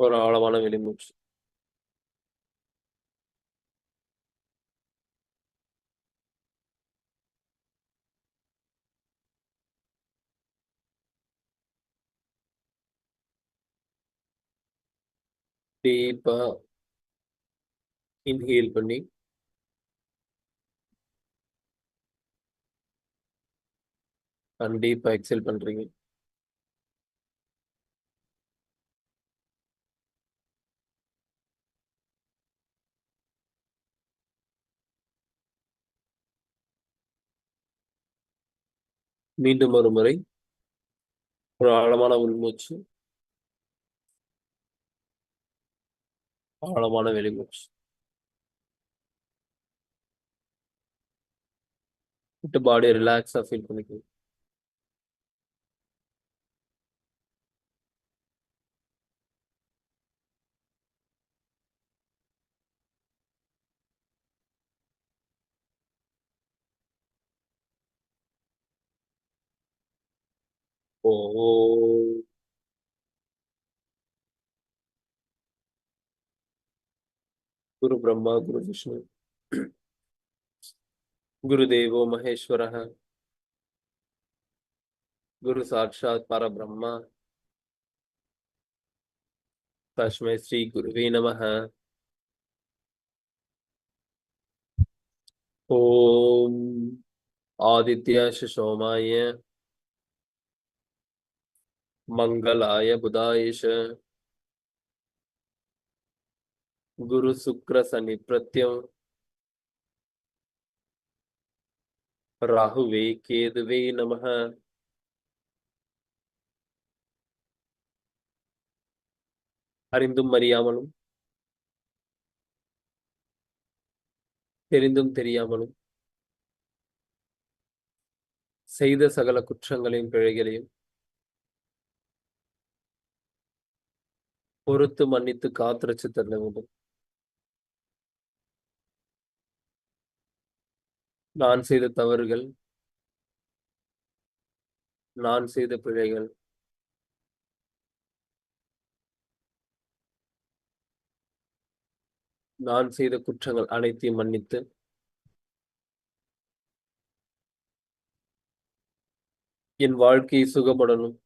ஒரு ஆழமான வெளிமூச்சு. டீப்பா இன்ஹேல் பண்ணி, டீப்பா எக்ஸேல் பண்றீங்க. மீண்டும் ஒரு முறை ஒரு ஆழமான உள்மூச்சு, ஆழமான வெளிமூச்சு. விட்டு பாடியை ரிலாக்ஸா ஃபீல் பண்ணிக்கணும். ஓம். குரு பிரம்மா குரு விஷ்ணு குரு தேவோ மகேஸ்வரः குரு சாட்சாத் பரபிரம்மா தஸ்மை ஸ்ரீ குருவே நமः. ஓம் ஆதித்யாய சோமாய மங்களாய புதாயஷ குரு சுக்ர சனி பிரத்யம் ராகுவே கேதுவே நமः. அறிந்தும் அறியாமலும் தெரிந்தும் தெரியாமலும் செய்த சகல குற்றங்களையும் பிழைகளையும் பொறுத்து மன்னித்து காத்திரச்சு தள்ள வேண்டும். நான் செய்த தவறுகள், நான் செய்த பிழைகள், நான் செய்த குற்றங்கள் அனைத்தையும் மன்னித்து என் வாழ்க்கையை சுகப்படணும்,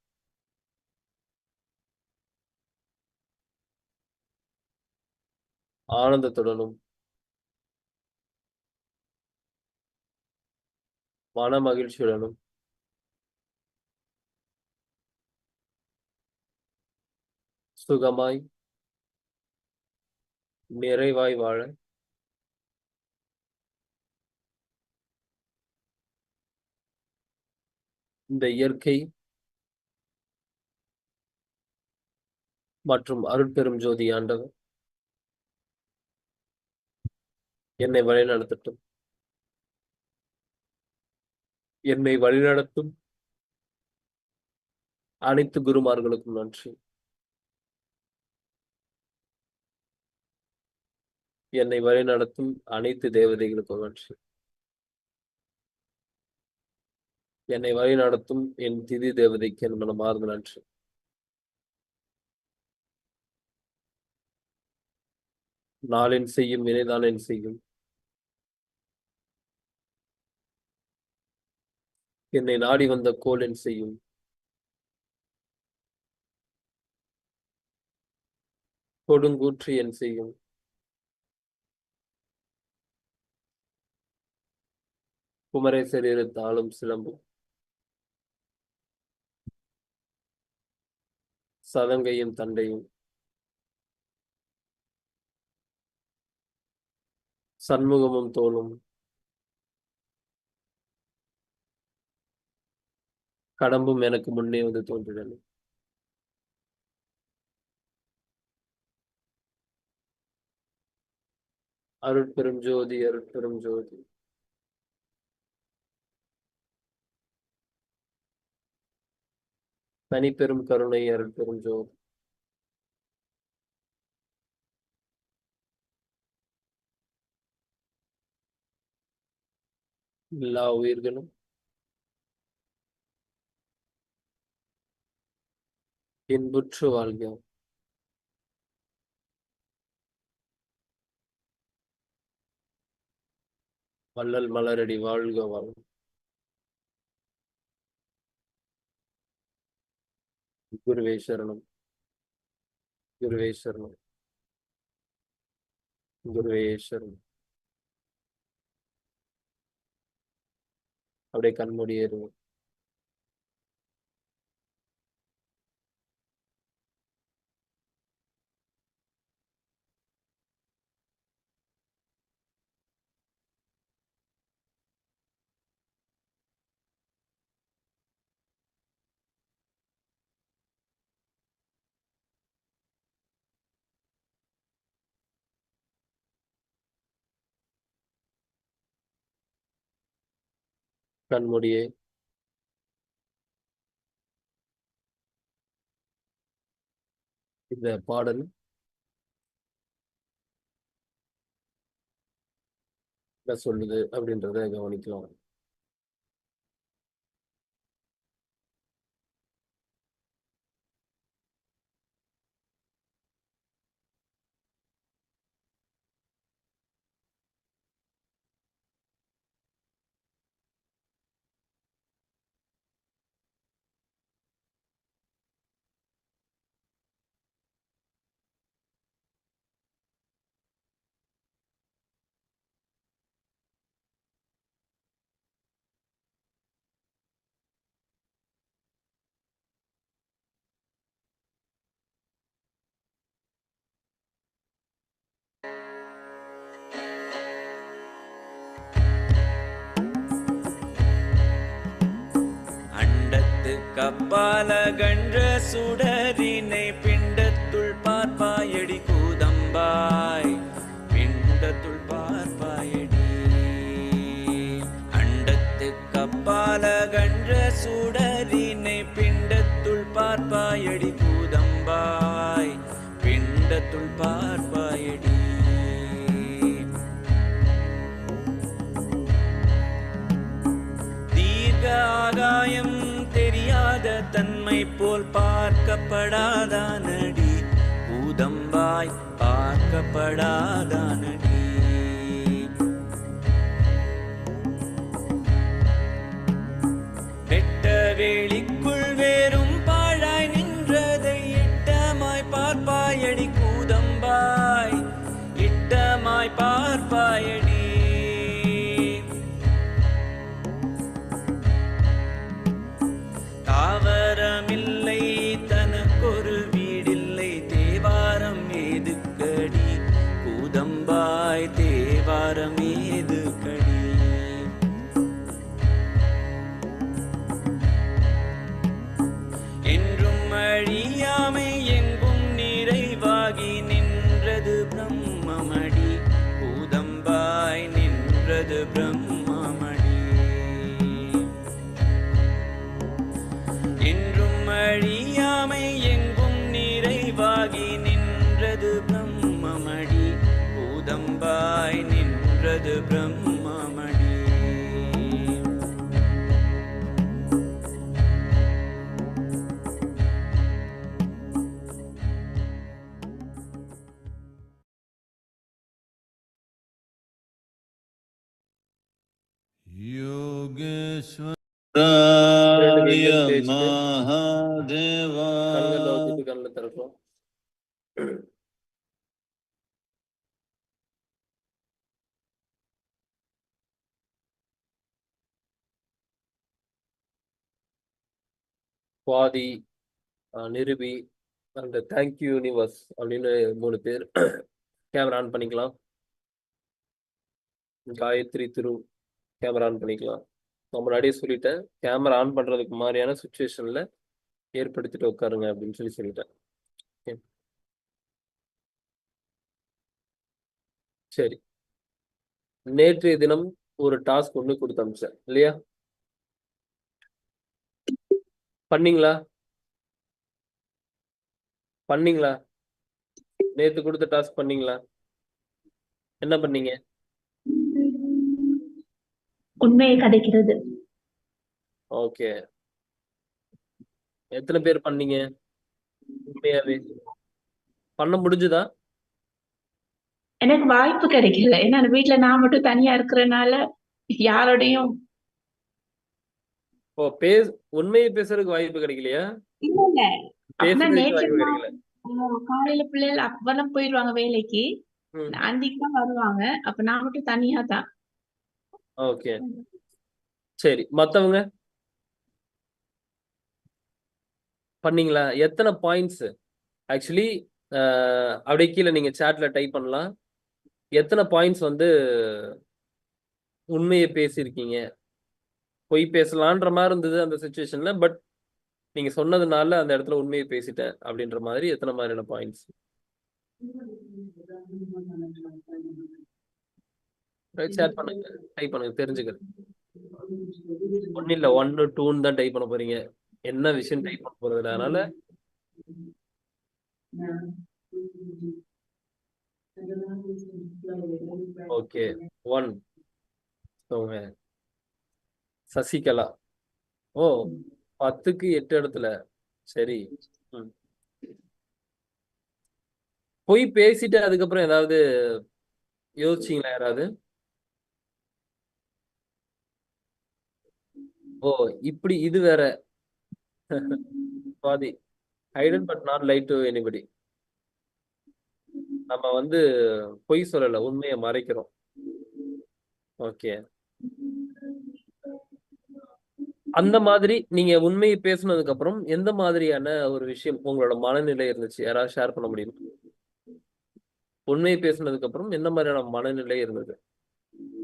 ஆனந்தத்துடனும் மன மகிழ்ச்சியுடனும் சுகமாய் நிறைவாய் வாழ இந்த இயற்கை மற்றும் அருட்பெரும் ஜோதி ஆண்டவர் என்னை வழிநடத்தட்டும். என்னை வழிநடத்தும் அனைத்து குருமார்களுக்கும் நன்றி. என்னை வழிநடத்தும் அனைத்து தேவதைகளுக்கும் நன்றி. என்னை வழிநடத்தும் என் திதி தேவதைக்கு என் மனமார்ந்த நன்றி. நாளின் செய்யும் வினைதானின் செய்யும் என்னை நாடி வந்த கோளின் செய்யும் கொடுங்கூற்று என் செய்யும் குமரேசர் இரு தாளும் சிலம்பும் சதங்கையும் தண்டையும் சண்முகமும் தோளும் கடம்பும் எனக்கு முன்னே வந்து தோன்றின. அருட்பெரும் ஜோதி அருட்பெரும் ஜோதி. தனிப்பெரும் கருணை அருட்பெரும் ஜோதி. எல்லா உயிர்களும் இன்புற்று வாழ்க. வள்ளல் மலரடி வாழ்க வாழ்க. குருவே சரணம். குருவே சரணம். குருவே சரணம். அப்படியே கண்மூடி ஏறுவோம். கண்மூடியே இந்த பாடல் என்ன சொல்லுது அப்படின்றத கவனிக்கலாம். கப்பால கன்ற சுடரினை பிண்டத்துள் பார்ப்பாயடி கூதம்பாய், பிண்டத்துள் பார்ப்பாயடி. அண்டத்து கப்பால கன்ற சுடரினை பிண்டத்துள் பார்ப்பாயடி கூதம்பாய், பிண்டத்துள் பார்ப்பாயடி. தீர்க்க ஆகாயம் தெரியாத தன்மை போல் பார்க்கப்படாதானடி கூதம்பாய், பார்க்கப்படாதானடி. வெட்ட வேளிக்குள் வேறும் பாழாய் நின்றதை இட்டமாய் பார்ப்பாயடி கூதம்பாய், இட்டமாய் பார்ப்பாயடி. தாவரமில்லை தனக்கொரு வீடில்லை, தேவாரம் ஏதுக்கடி கூதம்பாய், தேவாரம் ஏதுக்கடி. என்றும் அழியாமை எங்கும் நிறைவாகி நின்றது பிரம்மமடி கூதம்பாய், நின்றது பிரம்மமடி. என்றும் அழியாமை எங்கும் நிறைவாகி நின்றது பிரம்மமடி கூதம்பாய், நின்றது பிரம்மமடி. யோகேஸ்வர கண்களை மகாதேவா ஊத்திட்டு கண்ணில் திறக்கும். சுவாதி, நிருபி அண்ட் தேங்க்யூ யூனிவர்ஸ் அப்படின்னு 3 பேர் கேமரா ஆன் பண்ணிக்கலாம். காயத்ரி திரு கேமரா ஆன் பண்ணிக்கலாம். நான் முன்னாடியே சொல்லிட்டேன், கேமரா ஆன் பண்றதுக்கு மாதிரியான சுச்சுவேஷன்ல ஏற்படுத்திட்டு உட்காருங்க அப்படின்னு சொல்லிட்டேன். சரி, நேற்றைய தினம் ஒரு டாஸ்க் ஒன்று கொடுத்து அனுப்பிச்சேன் இல்லையா? பண்ணீங்களா? நேத்து கொடுத்த டாஸ்க் பண்ணீங்களா? என்ன பண்ணீங்க? உண்மையை கதைக்கிறது. ஓகே, எத்தனை பேர் பண்ணீங்க? உண்மையாவே பண்ண முடிஞ்சுதா? எனக்கு வாய்ப்பு கிடைக்கல. ஏன்னா வீட்டுல நான் மட்டும் தனியா இருக்கிறனால யாரோடையும் ஓ உண்மையை பேசுறதுக்கு வாய்ப்பு கிடைக்கலையா? இல்ல இல்ல. அப்படின்னா பேசுறதுக்கு நேற்று வாய்ப்பு கிடைக்கல. காலையில பிள்ளைகள் அப்பெல்லாம் போயிடுவாங்க வேலைக்கு. ம். அன்னைக்கு தான் வருவாங்க. அப்ப நான் மட்டும் தனியா தான். ஓகே, சரி. மத்தவங்க பண்ணீங்களா? எத்தனை பாயிண்ட்ஸ் ஆக்சுவலி அப்படியே கீழே நீங்க சாட்ல டைப் பண்ணலாம். எத்தனை பாயிண்ட்ஸ் வந்து உண்மையை பேசியிருக்கீங்க? பொய் பேசலான்ற மாதிரி இருந்தது அந்த சுச்சுவேஷன்ல, பட் நீங்க சொன்னதுனால அந்த இடத்துல உண்மையை பேசிட்டேன் அப்படின்ற மாதிரி எத்தனை மாதிரியான பாயிண்ட்ஸ் ஷேர் பண்ணுங்க, டைப் பண்ணுங்க, தெரிஞ்சுக்கிறேன். ஒன்னும் இல்ல, 1 2 தான் டைப் பண்ண போறீங்க. என்ன விஷயம் டைப் பண்ண போறது, அதனால ஓகே. 1 சசிகலா. ஓ 10க்கு 8 இடத்துல. சரி. போய் பேசிட்டு அதுக்கப்புறம் ஏதாவது யோசிச்சீங்களா யாராவது? ஓ இப்படி இது வேற. பாதி hidden but not lie to anybody. நம்ம வந்து பொய் சொல்லல, உண்மையை மறைக்கிறோம். ஓகே, அந்த மாதிரி நீங்க உண்மையை பேசுனதுக்கு அப்புறம் எந்த மாதிரியான ஒரு விஷயம் உங்களோட மனநிலை இருந்துச்சு? யாராவது ஷேர் பண்ண முடியுமா? உண்மையை பேசுனதுக்கு அப்புறம் எந்த மாதிரியான மனநிலை இருந்தது?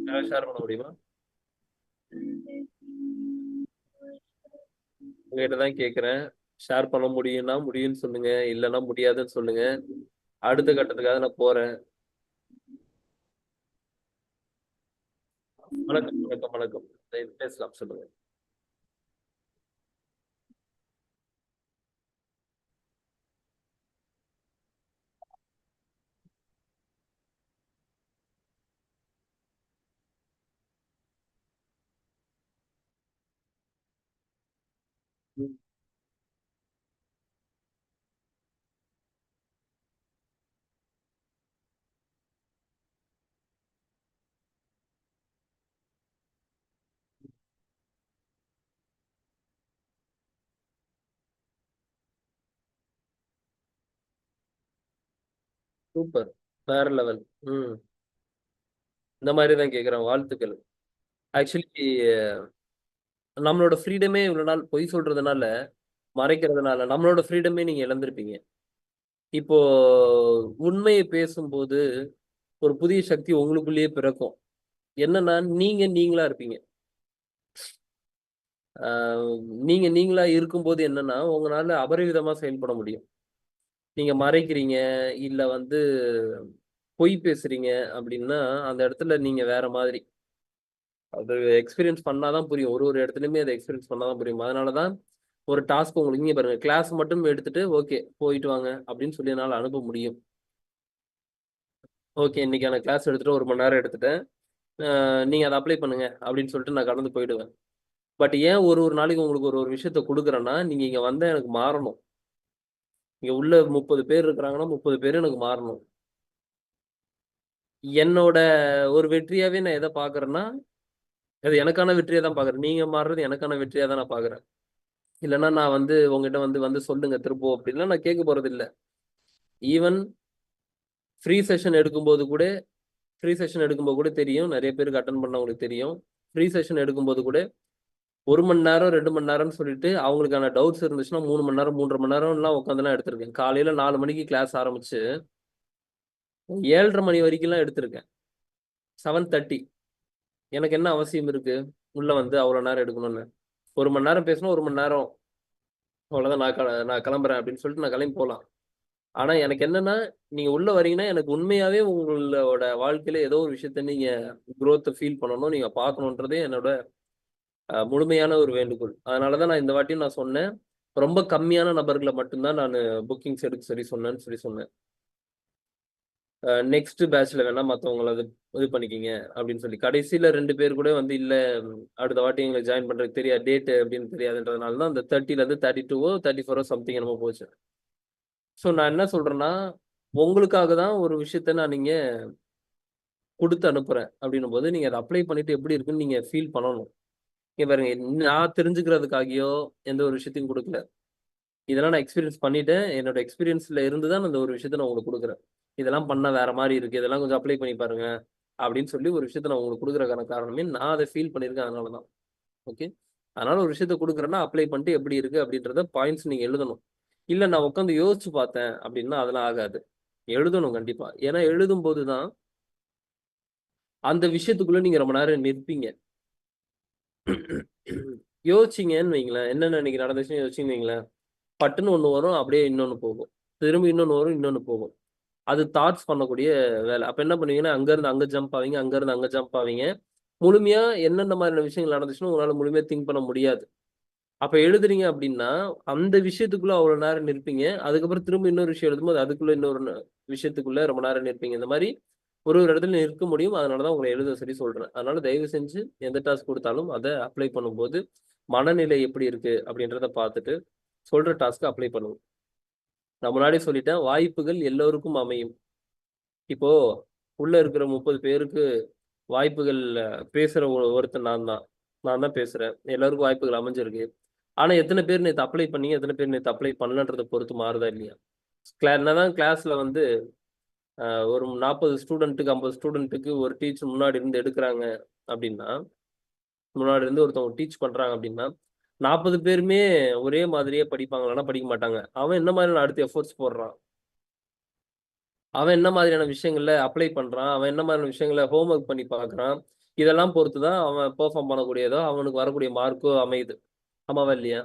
யாராவது ஷேர் பண்ண முடியுமா? உங்ககிட்ட தான் கேட்கிறேன். ஷேர் பண்ண முடியும்னா முடியும்னு சொல்லுங்க, இல்லைன்னா முடியாதுன்னு சொல்லுங்க. அடுத்த கட்டத்துக்காக நான் போறேன். வணக்கம் வணக்கம் வணக்கம். பேசலாம், சொல்லுங்க. சூப்பர், வேற லெவல். இந்த மாதிரி தான் கேட்குறேன். வாழ்த்துக்கள். ஆக்சுவலி நம்மளோட ஃப்ரீடமே இவ்வளவு நாள் பொய் சொல்றதுனால, மறைக்கிறதுனால நம்மளோட ஃப்ரீடமே நீங்க இழந்திருப்பீங்க. இப்போ உண்மையை பேசும்போது ஒரு புதிய சக்தி உங்களுக்குள்ளேயே பிறக்கும். என்னன்னா நீங்க நீங்களா இருப்பீங்க. நீங்க நீங்களா இருக்கும்போது என்னன்னா உங்களால அபரிவிதமா செயல்பட முடியும். நீங்க மறைக்கிறீங்க, இல்ல வந்து பொய் பேசுறீங்க அப்படின்னா அந்த இடத்துல நீங்க வேற மாதிரி. அது எக்ஸ்பீரியன்ஸ் பண்ணாதான் புரியும். ஒரு ஒரு இடத்துலயுமே அதை எக்ஸ்பீரியன்ஸ் பண்ணாதான் புரியும். அதனாலதான் ஒரு டாஸ்க் உங்களுக்கு இங்க பாருங்க, கிளாஸ் மட்டும் எடுத்துட்டு ஓகே போயிட்டு வாங்க அப்படின்னு சொல்லி என்னால அனுப்ப முடியும். ஓகே இன்னைக்கான கிளாஸ் எடுத்துட்டு 1 மணி நேரம் எடுத்துட்டேன், நீங்க அதை அப்ளை பண்ணுங்க அப்படின்னு சொல்லிட்டு நான் கடந்து போயிடுவேன். பட் ஏன் ஒரு ஒரு நாளைக்கு உங்களுக்கு ஒரு ஒரு விஷயத்த கொடுக்குறேன்னா, நீங்க இங்க வந்தா எனக்கு மாறணும். இங்க உள்ள 30 பேர் இருக்கிறாங்கன்னா 30 பேரும் எனக்கு மாறணும். என்னோட ஒரு வெற்றியாவே நான் எதை பாக்குறேன்னா, அது எனக்கான வெற்றியா தான் பாக்குறேன். நீங்க மாறுறது எனக்கான வெற்றியா தான் நான் பாக்குறேன். இல்லைன்னா நான் வந்து உங்ககிட்ட வந்து சொல்லுங்க திருப்போம் அப்படின்னா நான் கேட்க போறது இல்லை. ஈவன் ஃப்ரீ செஷன் எடுக்கும்போது கூட தெரியும், நிறைய பேருக்கு அட்டன் பண்ணவங்களுக்கு தெரியும். ஃப்ரீ செஷன் எடுக்கும்போது கூட 1 மணி நேரம் 2 மணி நேரம்னு சொல்லிட்டு அவங்களுக்கான டவுட்ஸ் இருந்துச்சுன்னா 3 மணி நேரம் 3.5 மணி நேரம்லாம் உட்காந்துலாம் எடுத்திருக்கேன். காலையில 4 மணிக்கு கிளாஸ் ஆரம்பிச்சு 7:30 மணி வரைக்கும்லாம் எடுத்திருக்கேன். 7:30. எனக்கு என்ன அவசியம் இருக்கு உள்ள வந்து அவ்வளவு நேரம் எடுக்கணும்னு? 1 மணி நேரம் பேசணும், 1 மணி நேரம் அவ்வளவுதான். நான் கிளம்புறேன் அப்படின்னு சொல்லிட்டு நான் கிளம்பி போலாம். ஆனா எனக்கு என்னன்னா, நீங்க உள்ள வரீங்கன்னா எனக்கு உண்மையாவே உங்களோட வாழ்க்கையில ஏதோ ஒரு விஷயத்த நீங்க growth ஃபீல் பண்ணணும், நீங்க பார்க்கணுன்றதே என்னோட முழுமையான ஒரு வேண்டுகோள். அதனாலதான் நான் இந்த வாட்டியும் நான் சொன்னேன், ரொம்ப கம்மியான நபர்களை மட்டும்தான் நான் புக்கிங்ஸ் எடுக்க சொல்லி சொன்னேன். நெக்ஸ்ட் பேட்ச்ல வேணா மத்தவங்கள இது பண்ணிக்கிங்க அப்படின்னு சொல்லி. கடைசியில 2 பேர் கூட வந்து இல்ல, அடுத்த வாட்டி எங்களை ஜாயின் பண்றதுக்கு தெரியாது, டேட் அப்படின்னு தெரியாதுன்றதுனால தான் அந்த 30ல இருந்து 32ஓ 34ஓ சம்திங் என்னமோ போச்சு. ஸோ நான் என்ன சொல்றேன்னா, உங்களுக்காக தான் ஒரு விஷயத்த நான் நீங்க கொடுத்து அனுப்புறேன் அப்படின்னும் போது நீங்க அதை அப்ளை பண்ணிட்டு எப்படி இருக்குன்னு நீங்க ஃபீல் பண்ணணும். இங்க பாருங்க, நான் தெரிஞ்சுக்கிறதுக்காகியோ எந்த ஒரு விஷயத்தையும் கொடுக்கல. இதெல்லாம் நான் எக்ஸ்பீரியன்ஸ் பண்ணிட்டேன். என்னோட எக்ஸ்பீரியன்ஸ்ல இருந்து தான் அந்த ஒரு விஷயத்த நான் உங்களுக்கு கொடுக்குறேன். இதெல்லாம் பண்ணா வேற மாதிரி இருக்கு, இதெல்லாம் கொஞ்சம் அப்ளை பண்ணி பாருங்க அப்படின்னு சொல்லி ஒரு விஷயத்த நான் உங்களுக்கு கொடுக்குறதுக்கான காரணமே நான் அதை ஃபீல் பண்ணியிருக்கேன். அதனாலதான். ஓகே. அதனால ஒரு விஷயத்த கொடுக்குறேன்னா அப்ளை பண்ணிட்டு எப்படி இருக்கு அப்படின்றத பாயிண்ட்ஸ் நீங்க எழுதணும். இல்ல நான் உட்காந்து யோசிச்சு பார்த்தேன் அப்படின்னா அதெல்லாம் ஆகாது. எழுதணும் கண்டிப்பா. ஏன்னா எழுதும் போதுதான் அந்த விஷயத்துக்குள்ள நீங்க ரொம்ப நேரம் நிற்பீங்க. யோசிச்சீங்கன்னு வைங்களேன், என்னென்ன இன்னைக்கு நடந்துச்சுன்னு யோசிச்சிங்கன்னு வைங்களேன், பட்டுன்னு ஒண்ணு வரும், அப்படியே இன்னொன்னு போகும். திரும்பி இன்னொன்னு வரும், இன்னொன்னு போகும். அது தாட்ஸ் பண்ணக்கூடிய வேலை. அப்ப என்ன பண்ணுவீங்கன்னா, அங்க இருந்து அங்க ஜம்ப் ஆவீங்க, அங்க இருந்து அங்க ஜம்ப் ஆவீங்க. முழுமையா என்னென்ன மாதிரியான விஷயங்கள் நடந்துச்சுன்னு உங்களால முழுமையா திங்க் பண்ண முடியாது. அப்ப எழுதுறீங்க அப்படின்னா, அந்த விஷயத்துக்குள்ள அவ்வளவு நேரம் நிற்பீங்க. அதுக்கப்புறம் திரும்ப இன்னொரு விஷயம் எழுதும்போது, அதுக்குள்ள இன்னொரு விஷயத்துக்குள்ள ரொம்ப நேரம் நிற்பீங்க. இந்த மாதிரி ஒரு ஒரு இடத்துல நிற்க முடியும். அதனாலதான் உங்களை எழுத சொல்லி சொல்றேன். அதனால தயவு செஞ்சு எந்த டாஸ்க் கொடுத்தாலும் அதை அப்ளை பண்ணும்போது மனநிலை எப்படி இருக்கு அப்படின்றத பார்த்துட்டு சொல்ற டாஸ்க் அப்ளை பண்ணுங்க. நான் முன்னாடி சொல்லிட்டேன், வாய்ப்புகள் எல்லோருக்கும் அமையும். இப்போ உள்ள இருக்கிற 30 பேருக்கு வாய்ப்புகள் பேசுற ஒருத்தன் நான் தான் பேசுறேன். எல்லாருக்கும் வாய்ப்புகள் அமைஞ்சிருக்கு. ஆனா எத்தனை பேர் நேத்து அப்ளை பண்ணீங்க, எத்தனை பேர் நேத்து அப்ளை பண்ணலன்றத பொறுத்து மாறுதா இல்லையா? என்னதான் கிளாஸ்ல வந்து ஒரு 40 ஸ்டூடெண்ட்டுக்கு 50 ஸ்டூடெண்ட்டுக்கு ஒரு டீச்சர் முன்னாடி இருந்து எடுக்கிறாங்க அப்படின்னா, முன்னாடி இருந்து ஒருத்தவங்க டீச் பண்றாங்க அப்படின்னா, 40 பேருமே ஒரே மாதிரியே படிப்பாங்களான்னா படிக்க மாட்டாங்க. அவன் என்ன மாதிரியான அடுத்த எஃபோர்ட்ஸ் போடுறான், அவன் என்ன மாதிரியான விஷயங்கள்ல அப்ளை பண்றான், அவன் என்ன மாதிரியான விஷயங்கள ஹோம் ஒர்க் பண்ணி பார்க்குறான், இதெல்லாம் பொறுத்து தான் அவன் பெர்ஃபார்ம் பண்ணக்கூடியதோ அவனுக்கு வரக்கூடிய மார்க்கோ அமையுது. ஆமாவா இல்லையா?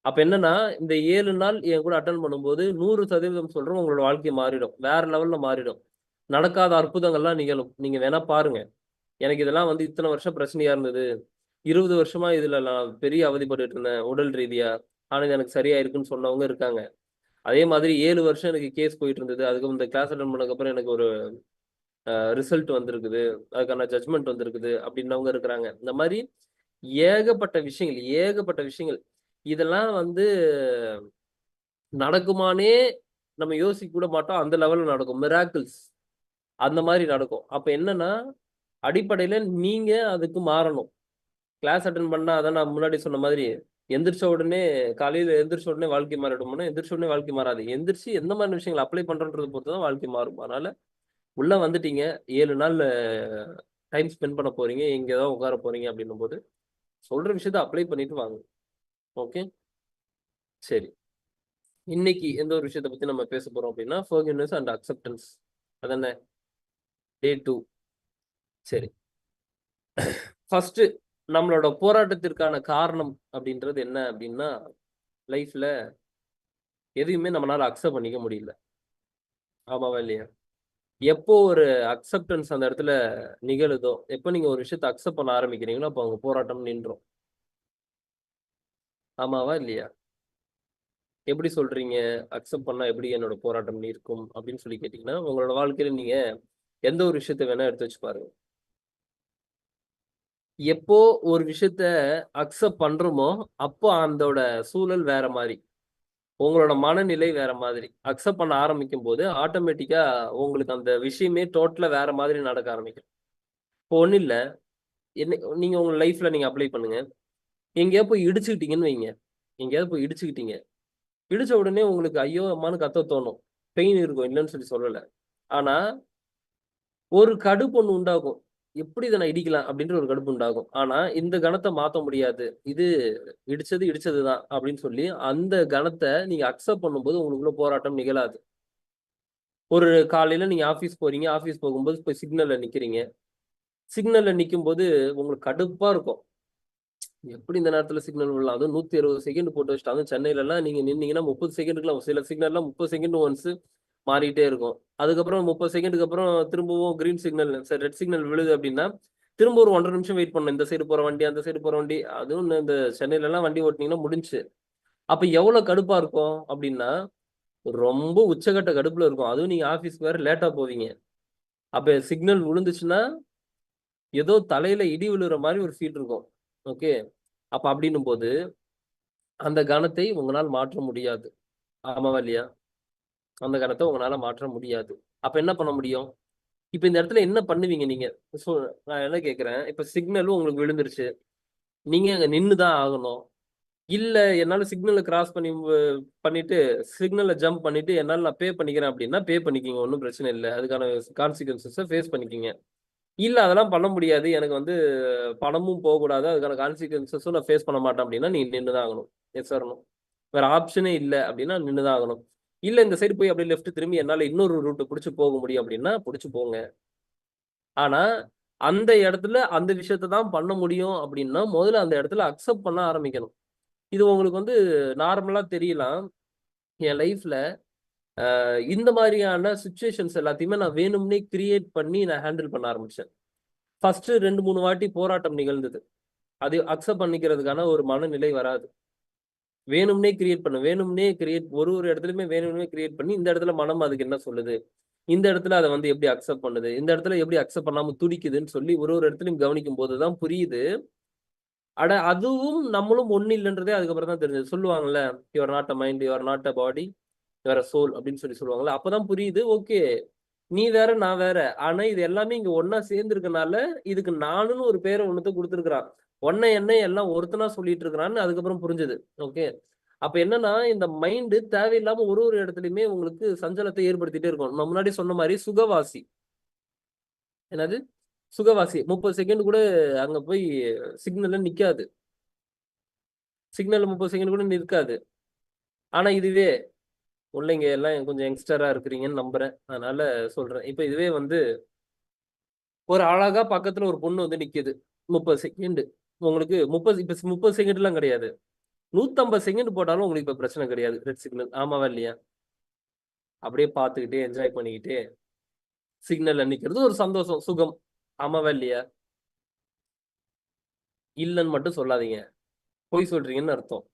அப்ப என்னன்னா, இந்த 7 நாள் என் கூட அட்டெண்ட் பண்ணும்போது 100% சொல்றேன் உங்களோட வாழ்க்கை மாறிடும். வேற லெவல்ல மாறிடும். நடக்காத அற்புதங்கள்லாம் நிகழும். நீங்க வேணா பாருங்க. எனக்கு இதெல்லாம் வந்து இத்தன வருஷம் பிரச்சனையா இருந்தது. 20 வருஷமா இதுல நான் பெரிய அவதிப்பட்டுட்டு இருந்தேன், உடல் ரீதியா. ஆனா இது எனக்கு சரியாயிருக்குன்னு சொன்னவங்க இருக்காங்க. அதே மாதிரி 7 வருஷம் எனக்கு கேஸ் போயிட்டு இருந்தது. அதுக்கு இந்த கிளாஸ் அட்டெண்ட் பண்ணதுக்கப்புறம் எனக்கு ஒரு ரிசல்ட் வந்திருக்குது. அதுக்கான ஜட்ஜ்மெண்ட் வந்திருக்குது அப்படின்னவங்க இருக்கிறாங்க. இந்த மாரி ஏகப்பட்ட விஷயங்கள். இதெல்லாம் வந்து நடக்குமான்னே நம்ம யோசிக்க கூட மாட்டோம். அந்த லெவல்ல நடக்கும். மிராக்கிள்ஸ் அந்த மாரி நடக்கும். அப்ப என்னன்னா, அடிப்படையில நீங்க அதுக்கு மாறணும். கிளாஸ் அட்டெண்ட் பண்ணா அதான் நான் முன்னாடி சொன்ன மாதிரி, எந்திரிச்ச உடனே காலையில எந்திரிச்ச உடனே வாழ்க்கை மாறிடுமான்னா, எந்திரிச்ச உடனே வாழ்க்கை மாறாது. எந்திரிச்சு எந்த மாரி விஷயங்கள அப்ளை பண்றோன்றத பொறுத்து தான் வாழ்க்கை மாறும். அதனால உள்ள வந்துட்டீங்க. 7 நாள் டைம் ஸ்பெண்ட் பண்ண போறீங்க. இங்க தான் உட்கார போறீங்க அப்படின்னும்போது, சொல்ற விஷயத்த அப்ளை பண்ணிட்டு வாங்க. ஓகே. சரி. இன்னைக்கு எந்த ஒரு விஷயத்த பத்தி நம்ம பேச போறோம் அப்படின்னா, ஃபர்கிவ்னஸ் அண்ட் அக்செப்டன்ஸ். அதானே? டே 2. சரி. ஃபர்ஸ்ட் நம்மளோட போராட்டத்திற்கான காரணம் அப்படின்றது என்ன அப்படின்னா, லைஃப்ல எதையுமே நம்மளால அக்செப்ட் பண்ணிக்க முடியல. ஆமாவா இல்லையா? எப்போ ஒரு அக்செப்டன்ஸ் அந்த இடத்துல நிகழுதோ, எப்போ நீங்க ஒரு விஷயத்த அக்செப்ட் பண்ண ஆரம்பிக்கிறீங்களோ, அப்போ உங்க போராட்டம் நின்றும். ஆமாவா இல்லையா? எப்படி சொல்றீங்க? அக்செப்ட் பண்ணா எப்படி என்னோட போராட்டம் நிற்கும் அப்படின்னு சொல்லி கேட்டீங்கன்னா, உங்களோட வாழ்க்கையில நீங்க எந்த ஒரு விஷயத்த வேணா எடுத்து வச்சு பாருங்க. எப்போ ஒரு விஷயத்த அக்செப்ட் பண்றோமோ, அப்போ அந்தோட சூழல் வேற மாரி. உங்களோட மனநிலை வேற மாதிரி. அக்செப்ட் பண்ண ஆரம்பிக்கும்போது, ஆட்டோமேட்டிக்கா உங்களுக்கு அந்த விஷயமே டோட்டலா வேற மாதிரி நடக்க ஆரம்பிக்கும். இப்போ ஒண்ணும் இல்ல. நீங்க உங்க லைஃப்ல நீங்க அப்ளை பண்ணுங்க. எங்கேயாவது போய் இடிச்சுக்கிட்டீங்கன்னு வைங்க. எங்கேயாவது போய் இடிச்சுக்கிட்டீங்க. இடிச்ச உடனே உங்களுக்கு ஐயோ! அம்மான்னு கத்த தோணும். பெயின் இருக்கும். இல்லன்னு சொல்லி சொல்லல. ஆனா, ஒரு கடுப்பு ஒண்ணு உண்டாகும். எப்படி இத நான் இடிக்கலாம்? அப்படின்ற ஒரு கடுப்பு உண்டாகும். ஆனா, இந்த கணத்த மாத்த முடியாது. இது இடிச்சது இடிச்சது தான் அப்படின்னு சொல்லி, அந்த கணத்த நீங்க அக்செப்ட் பண்ணும்போது உங்களுக்குள்ள போராட்டம் நிகழாது. ஒரு காலையில நீங்க ஆஃபீஸ் போறீங்க. ஆஃபீஸ் போகும்போது போய் சிக்னல்ல நிக்கிறீங்க. சிக்னல்ல நிக்கும்போது உங்களுக்கு கடுப்பா இருக்கும். எப்படி இந்த நேரத்துல சிக்னல் விடலாம்? அதுவும் 120 செகண்ட் போட்டு வச்சுட்டாங்க. அதுவும் சென்னையிலலாம் நீங்க நின்னீங்கன்னா 30 செகண்டுக்குலாம் சில சிக்னல்லாம் 30 செகண்ட் ஒன்ஸ் மாறிட்டே இருக்கும். அதுக்கப்புறம் 30 செகண்டுக்கு அப்புறம் திரும்பவும் கிரீன் சிக்னல் ரெட் சிக்னல் விழுது அப்படின்னா, திரும்ப ஒரு 1 1/2 நிமிஷம் வெயிட் பண்ணணும். இந்த சைடு போற வண்டி, அந்த சைடு போற வண்டி. அதுவும் இந்த சென்னையிலலாம் வண்டி ஓட்டுனீங்கன்னா முடிஞ்சுச்சு. அப்ப எவ்வளவு கடுப்பா இருக்கும் அப்படின்னா, ரொம்ப உச்சகட்ட கடுப்புல இருக்கும். அதுவும் நீங்க ஆஃபீஸ்க்கு வேற லேட்டா போவீங்க. அப்ப சிக்னல் விழுந்துச்சுன்னா, ஏதோ தலையில இடி விழுற மாரி ஒரு ஃபீல் இருக்கும். ஓகே. அப்ப அப்படின்னும்போது, அந்த கணத்தை உங்களால் மாற்ற முடியாது. ஆமாவா இல்லையா? அந்த கணத்த உங்களால மாற்ற முடியாது. அப்ப என்ன பண்ண முடியும்? இப்ப இந்த இடத்துல என்ன பண்ணுவீங்க நீங்க? நான் என்ன கேட்கிறேன், இப்ப சிக்னலும் உங்களுக்கு விழுந்துருச்சு. நீங்க அங்க நின்னுதான் ஆகணும். இல்ல என்னால சிக்னல கிராஸ் பண்ணிட்டு சிக்னல ஜம்ப் பண்ணிட்டு என்னால நான் பே பண்ணிக்கிறேன் அப்படின்னா, பே பண்ணிக்கங்க. ஒண்ணும் பிரச்சனை இல்ல. அதுக்கான கான்சிக்வென்ஸஸ ஃபேஸ் பண்ணிக்கங்க. இல்ல அதெல்லாம் பண்ண முடியாது. எனக்கு வந்து பணமும் போகக்கூடாது. அதுக்கான கான்சிக்வென்ஸஸும் நான் ஃபேஸ் பண்ண மாட்டேன் அப்படின்னா, நீ நின்னு தான் ஆகணும். Yes or no? வேற ஆப்ஷனே இல்ல அப்படின்னா நின்னு தான் ஆகணும். இல்ல இந்த சைடு போய் அப்படியே லெஃப்ட் திரும்பி என்னால இன்னொரு ரூட்ட புடிச்சு போக முடியும் அப்படின்னா, புடிச்சு போங்க. ஆனா, அந்த இடத்துல அந்த விஷயத்த தான் பண்ண முடியும் அப்படின்னா, முதல்ல அந்த இடத்துல அக்செப்ட் பண்ண ஆரம்பிக்கணும். இது உங்களுக்கு வந்து நார்மலா தெரியலாம். என் லைஃப்ல இந்த மாதிரியான சிச்சுவேஷன்ஸ் எல்லாத்தையுமே நான் வேணும்னே கிரியேட் பண்ணி நான் ஹேண்டில் பண்ண ஆரம்பிச்சேன். ஃபர்ஸ்ட் 2, 3 வாட்டி போராட்டம் நிகழ்ந்தது. அது அக்செப்ட் பண்ணிக்கிறதுக்கான ஒரு மனநிலை வராது. வேணும்னே கிரியேட் ஒரு இடத்துலயுமே வேணும்னே கிரியேட் பண்ணி, இந்த இடத்துல மனம் அதுக்கு என்ன சொல்லுது? இந்த இடத்துல அத வந்து எப்படி அக்செப்ட் பண்ணுது? இந்த இடத்துல எப்படி அக்செப்ட் பண்ணாம துடிக்குதுன்னு சொல்லி ஒரு இடத்துலயும் கவனிக்கும்போது தான் புரியுது. அட அதுவும் நம்மளும் ஒண்ணு இல்லன்றதே அதுக்கப்புறம் தான் தெரிஞ்சது. சொல்லுவாங்கல்ல, "you are not a mind, you are not a body, you are a soul" அப்படின்னு சொல்லுவாங்கல்ல. அப்பதான் புரியுது, ஓகே. நீ வேற, நான் வேற. ஆனா இது எல்லாமே இங்க ஒண்ணா சேர்ந்திருக்கனால, இதுக்கு நானுன்னு ஒரு பேர ஒண்ணுத்த குடுத்திருக்கிறான். என்ன எல்லாம் ஒருத்தனா சொல்லிட்டு இருக்கிறான்னு அதுக்கப்புறம் புரிஞ்சது. ஓகே. அப்ப என்னன்னா, இந்த மைண்ட் தேவையில்லாம ஒரு இடத்துலயுமே உங்களுக்கு சஞ்சலத்தை ஏற்படுத்திட்டே இருக்கும். நான் முன்னாடி சொன்ன மாரி சுகவாசி. என்னது? சுகவாசி. 30 செகண்ட் கூட அங்க போய் சிக்னல்ல நிக்காது. சிக்னல்ல 30 செகண்ட் கூட நிற்காது. ஆனா இதுவே புள்ளைங்க எல்லாம் கொஞ்சம் யங்ஸ்டரா இருக்கிறீங்கன்னு நம்புறேன். அதனால சொல்றேன். இப்ப இதுவே வந்து ஒரு அழகா பக்கத்துல ஒரு பொண்ணு வந்து நிக்குது. 30 செகண்ட். உங்களுக்கு 30 செகண்ட்லாம் கிடையாது. 150 செகண்ட் போட்டாலும் உங்களுக்கு இப்ப பிரச்சனை கிடையாது. Red signal. ஆமாவா இல்லையா? அப்படியே பார்த்துக்கிட்டே, என்ஜாய் பண்ணிக்கிட்டே, சிக்னல்ல நிக்கிறது ஒரு சந்தோஷம், சுகம். ஆமாவா இல்லையா? இல்லன்னு மட்டும் சொல்லாதீங்க. பொய் சொல்றீங்கன்னு அர்த்தம்.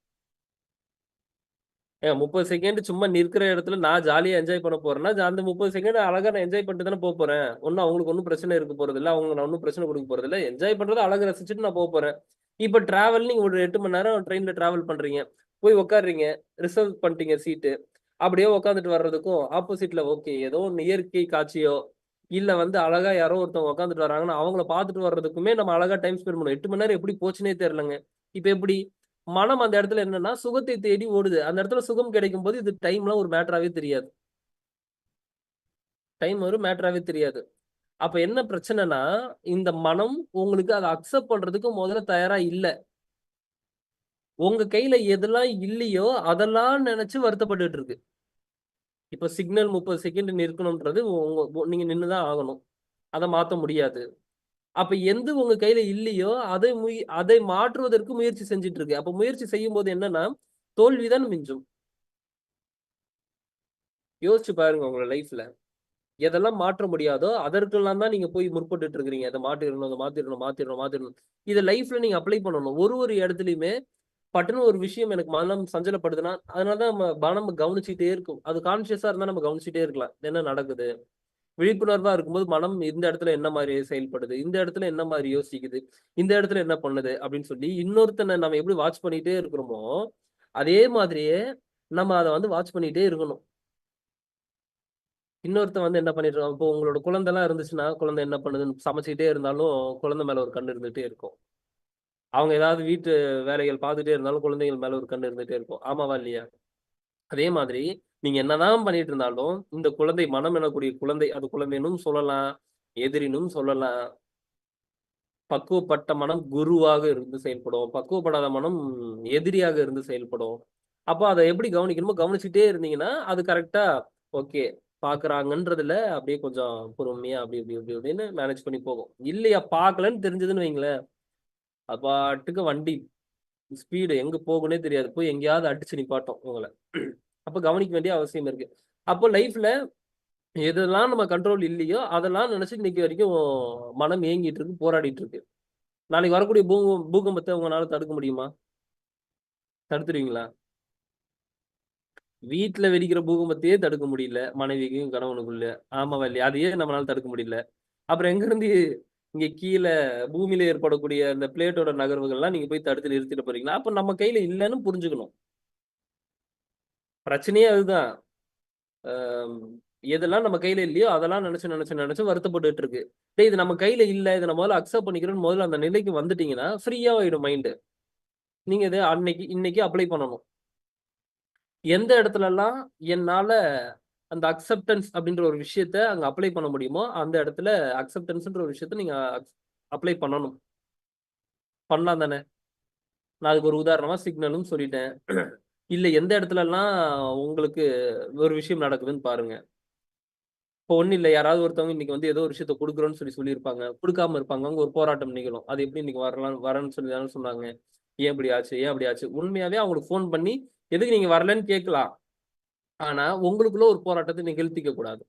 ஏங்க 30 செகண்ட் சும்மா நிற்கிற இடத்துல நான் ஜாலியா என்ஜாய் பண்ண போறேன்னா, அந்த 30 செகண்ட் அழகா நான் என்ஜாய் பண்ணிட்டு தானே போறேன். அவங்களுக்கு ஒண்ணும் பிரச்சனை இருக்க போறதில்ல. அவங்களுக்கு நான் ஒண்ணும் பிரச்சனை குடுக்க போறதில்ல. என்ஜாய் பண்றத அழகா ரசிச்சுட்டு நான் போறேன். இப்ப டிராவல் நீங்க ஒரு 8 மணி நேரம் ட்ரெயின்ல டிராவல் பண்றீங்க. போய் உட்கார்றீங்க. ரிசர்வ் பண்ணிட்டீங்க சீட்டு. அப்படியே உட்கார்ந்துட்டு வர்றதுக்கும், ஆப்போசிட்ல ஓகே ஏதோ ஒண்ணு இயற்கை காட்சியோ, இல்ல வந்து அழகா யாரோ ஒருத்தவங்க உட்கார்ந்துட்டு வர்றாங்கன்னா, அவங்கள பார்த்துட்டு வர்றதுக்குமே நம்ம அழகா டைம் ஸ்பெண்ட் பண்ணுவோம். 8 மணி நேரம் எப்படி போச்சுன்னே தெரியலங்க. இப்ப எப்படி? மனம் அந்த இடத்துல என்னன்னா, சுகத்தை தேடி ஓடுது. அந்த இடத்துல சுகம் கிடைக்கும்போது, இது டைம்லாம் ஒரு மேட்டராவே தெரியாது. டைம் ஒரு மேட்டராவே தெரியாது. அப்ப என்ன பிரச்சனைன்னா, இந்த மனம் உங்களுக்கு அத அக்செப்ட் பண்றதுக்கு முதல்ல தயாரா இல்ல. உங்க கையில எதெல்லாம் இல்லையோ, அதெல்லாம் நெனச்சு வருத்தப்பட்டுட்டு இருக்கு. இப்ப சிக்னல் 30 செகண்ட் நிற்கணும்ன்றது நீங்க நின்னு தான் ஆகணும். அத மாத்த முடியாது. அப்ப எது உங்க கையில இல்லையோ, அதை மாற்றுவதற்கு முயற்சி செஞ்சுட்டு இருக்கு. அப்ப முயற்சி செய்யும்போது என்னன்னா, தோல்வி தான் மிஞ்சும். யோசிச்சு பாருங்க உங்க லைஃப்ல. எதெல்லாம் மாற்ற முடியாதோ, அதற்கெல்லாம் தான் நீங்க போய் முற்பட்டுட்டு இருக்கிறீங்க. அத மாத்திரணும், அத மாத்திரணும். இத லைஃப்ல நீங்க அப்ளை பண்ணணும். ஒரு இடத்துலயுமே பட்டுன்னு ஒரு விஷயம் எனக்கு மனம் சஞ்சலப்படுதுன்னா, அதனால தான் மனம் கவனிச்சுட்டே இருக்கும். அது கான்ஷியஸா இருந்தா நம்ம கவனிச்சுட்டே இருக்கலாம். என்ன நடக்குது? விழிப்புணர்வா இருக்கும்போது மனம் இந்த இடத்துல என்ன மாரி செயல்படுது? இந்த இடத்துல என்ன மாரி யோசிக்குது? இந்த இடத்துல என்ன பண்ணுது? அப்படின்னு சொல்லி இன்னொருத்தன நம்ம எப்படி வாட்ச் பண்ணிட்டே இருக்கிறோமோ, அதே மாதிரியே நம்ம அத வந்து வாட்ச் பண்ணிட்டே இருக்கணும். இன்னொருத்தன் வந்து என்ன பண்ணிட்டு இருக்கான், இப்போ உங்களோட குழந்தைலாம் இருந்துச்சுன்னா, குழந்தை என்ன பண்ணுதுன்னு சமைச்சுக்கிட்டே இருந்தாலும், குழந்தை மேல ஒரு கண்ணு இருந்துட்டே இருக்கும். அவங்க ஏதாவது வீட்டு வேலைகள் பார்த்துட்டே இருந்தாலும், குழந்தைகள் மேல ஒரு கண்ணு இருந்துட்டே இருக்கும். ஆமாவா? இல்லையா? அதே மாதிரி நீங்க என்னதான் பண்ணிட்டு இருந்தாலும், இந்த குழந்தை மனம் எனக்கூடிய குழந்தை, அது குழந்தைன்னும் சொல்லலாம், எதிரினும் சொல்லலாம். பக்குவப்பட்ட மனம் குருவாக இருந்து செயல்படும். பக்குவப்படாத மனம் எதிரியாக இருந்து செயல்படும். அப்போ அத எப்படி கவனிக்கணுமோ கவனிச்சுட்டே இருந்தீங்கன்னா, அது கரெக்ட்டா ஓகே பார்க்குறாங்கன்றதுல அப்படியே கொஞ்சம் பொறுமையா அப்படி இப்படின்னு மேனேஜ் பண்ணி போகும். இல்லையா பார்க்கலன்னு தெரிஞ்சதுன்னு வைங்களேன், அது பாட்டுக்கு வண்டி ஸ்பீடு எங்க போகும்னே தெரியாது. போய் எங்கேயாவது அடிச்சு நிப்பாட்டும் உங்கள. அப்ப கவனிக்க வேண்டிய அவசியம் இருக்கு. அப்போ லைஃப்ல எதெல்லாம் நம்ம கண்ட்ரோல் இல்லையோ, அதெல்லாம் நினைச்சு இன்னைக்கு வரைக்கும் மனம் ஏங்கிட்டு இருக்கு, போராடிட்டு இருக்கு. நாளைக்கு வரக்கூடிய பூகம்பத்த உங்கனால தடுக்க முடியுமா? தடுத்துருவீங்களா? வீட்ல வெடிக்கிற பூகம்பத்தையே தடுக்க முடியல. மனைவிக்கும், கணவனுக்குள்ள. ஆமாவா இல்லையா? அதையே நம்மளால தடுக்க முடியல. அப்புறம் எங்கிருந்து இங்க கீழ பூமியில ஏற்படக்கூடிய அந்த பிளேட்டோட நகர்வுகள்லாம் நீங்க போய் தடுத்து நிறுத்திட போறீங்களா? அப்ப நம்ம கையில இல்லன்னு புரிஞ்சுக்கணும். பிரச்சனையே அதுதான். அ எதெல்லாம் நம்ம கையில இல்லையோ அதெல்லாம் நினைச்சு வருத்தப்பட்டுட்டு இருக்கு. டேய், இது நம்ம கையில இல்ல, இதை நம்ம முதல்ல அக்செப்ட் பண்ணிக்கிறோம், முதல்ல அந்த நிலைக்கு வந்துட்டீங்கன்னா ஃப்ரீயா ஆயிடும் மைண்டு. நீங்க இதை இன்னைக்கு அப்ளை பண்ணணும். எந்த இடத்துல எல்லாம் என்னால அந்த அக்செப்டன்ஸ் அப்படின்ற ஒரு விஷயத்த அங்க அப்ளை பண்ண முடியுமோ அந்த இடத்துல அக்செப்டன்ஸ்ன்ற ஒரு விஷயத்த நீங்க அப்ளை பண்ணணும். பண்ணலாம் தானே? நான் அதுக்கு ஒரு உதாரணமா சிக்னலும் சொல்லிட்டேன். இல்ல எந்த இடத்துல எல்லாம் உங்களுக்கு ஒரு விஷயம் நடக்குதுன்னு பாருங்க. இப்போ ஒண்ணும் இல்ல, யாராவது ஒருத்தவங்க இன்னைக்கு வந்து ஏதோ ஒரு விஷயத்த கொடுக்குறோன்னு சொல்லியிருப்பாங்க, கொடுக்காம இருப்பாங்க, அங்க ஒரு போராட்டம் நிகழும். அது எப்படி இன்னைக்கு வரேன்னு சொல்லி தானே சொன்னாங்க, ஏன் இப்படி ஆச்சு, ஏன் அப்படி ஆச்சு. உண்மையாவே அவங்களுக்கு ஃபோன் பண்ணி எதுக்கு நீங்க வரலன்னு கேட்கலாம். ஆனா உங்களுக்குள்ள ஒரு போராட்டத்தை நிகழ்த்திக்க கூடாது.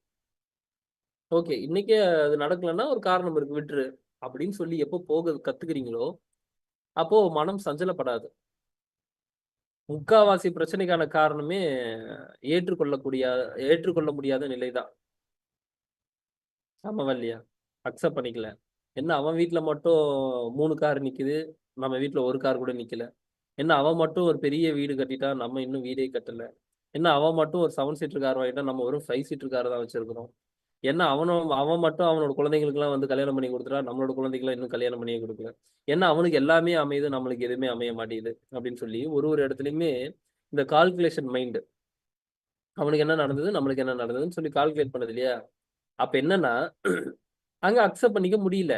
ஓகே, இன்னைக்கே அது நடக்கலன்னா ஒரு காரணம் இருக்கு, விட்டுரு அப்படின்னு சொல்லி எப்போ போக கத்துக்கிறீங்களோ அப்போ மனம் சஞ்சலப்படாது. முக்காவாசி பிரச்சனைக்கான காரணமே ஏற்றுக்கொள்ள முடியாத நிலைதான். ஆமாவா இல்லையா? அக்செப்ட் பண்ணிக்கல. என்ன அவன் வீட்ல மட்டும் 3 கார் நிக்குது, நம்ம வீட்ல ஒரு கார் கூட நிக்கல. என்ன அவன் மட்டும் ஒரு பெரிய வீடு கட்டிட்டான், நம்ம இன்னும் வீடே கட்டல. என்ன அவன் மட்டும் ஒரு 7 சீட்டர் கார் வாங்கிட்டான், நம்ம வெறும் 5 சீட்டர் கார் தான் வச்சிருக்கிறோம். என்ன அவன் மட்டும் அவனோட குழந்தைகளுக்கெல்லாம் வந்து கல்யாணம் பண்ணி கொடுத்துட்டான், நம்மளோட குழந்தைக்கெல்லாம் இன்னும் கல்யாணம் பண்ணியே கொடுக்கல. என்ன அவனுக்கு எல்லாமே அமையுது, நம்மளுக்கு எதுவுமே அமைய மாட்டேங்குது அப்படின்னு சொல்லி ஒரு இடத்துலயுமே இந்த கால்குலேஷன் மைண்ட். அவனுக்கு என்ன நடந்தது, நம்மளுக்கு என்ன நடந்ததுன்னு சொல்லி கால்குலேட் பண்ணது இல்லையா? அப்ப என்னன்னா அங்க அக்செப்ட் பண்ணிக்க முடியல.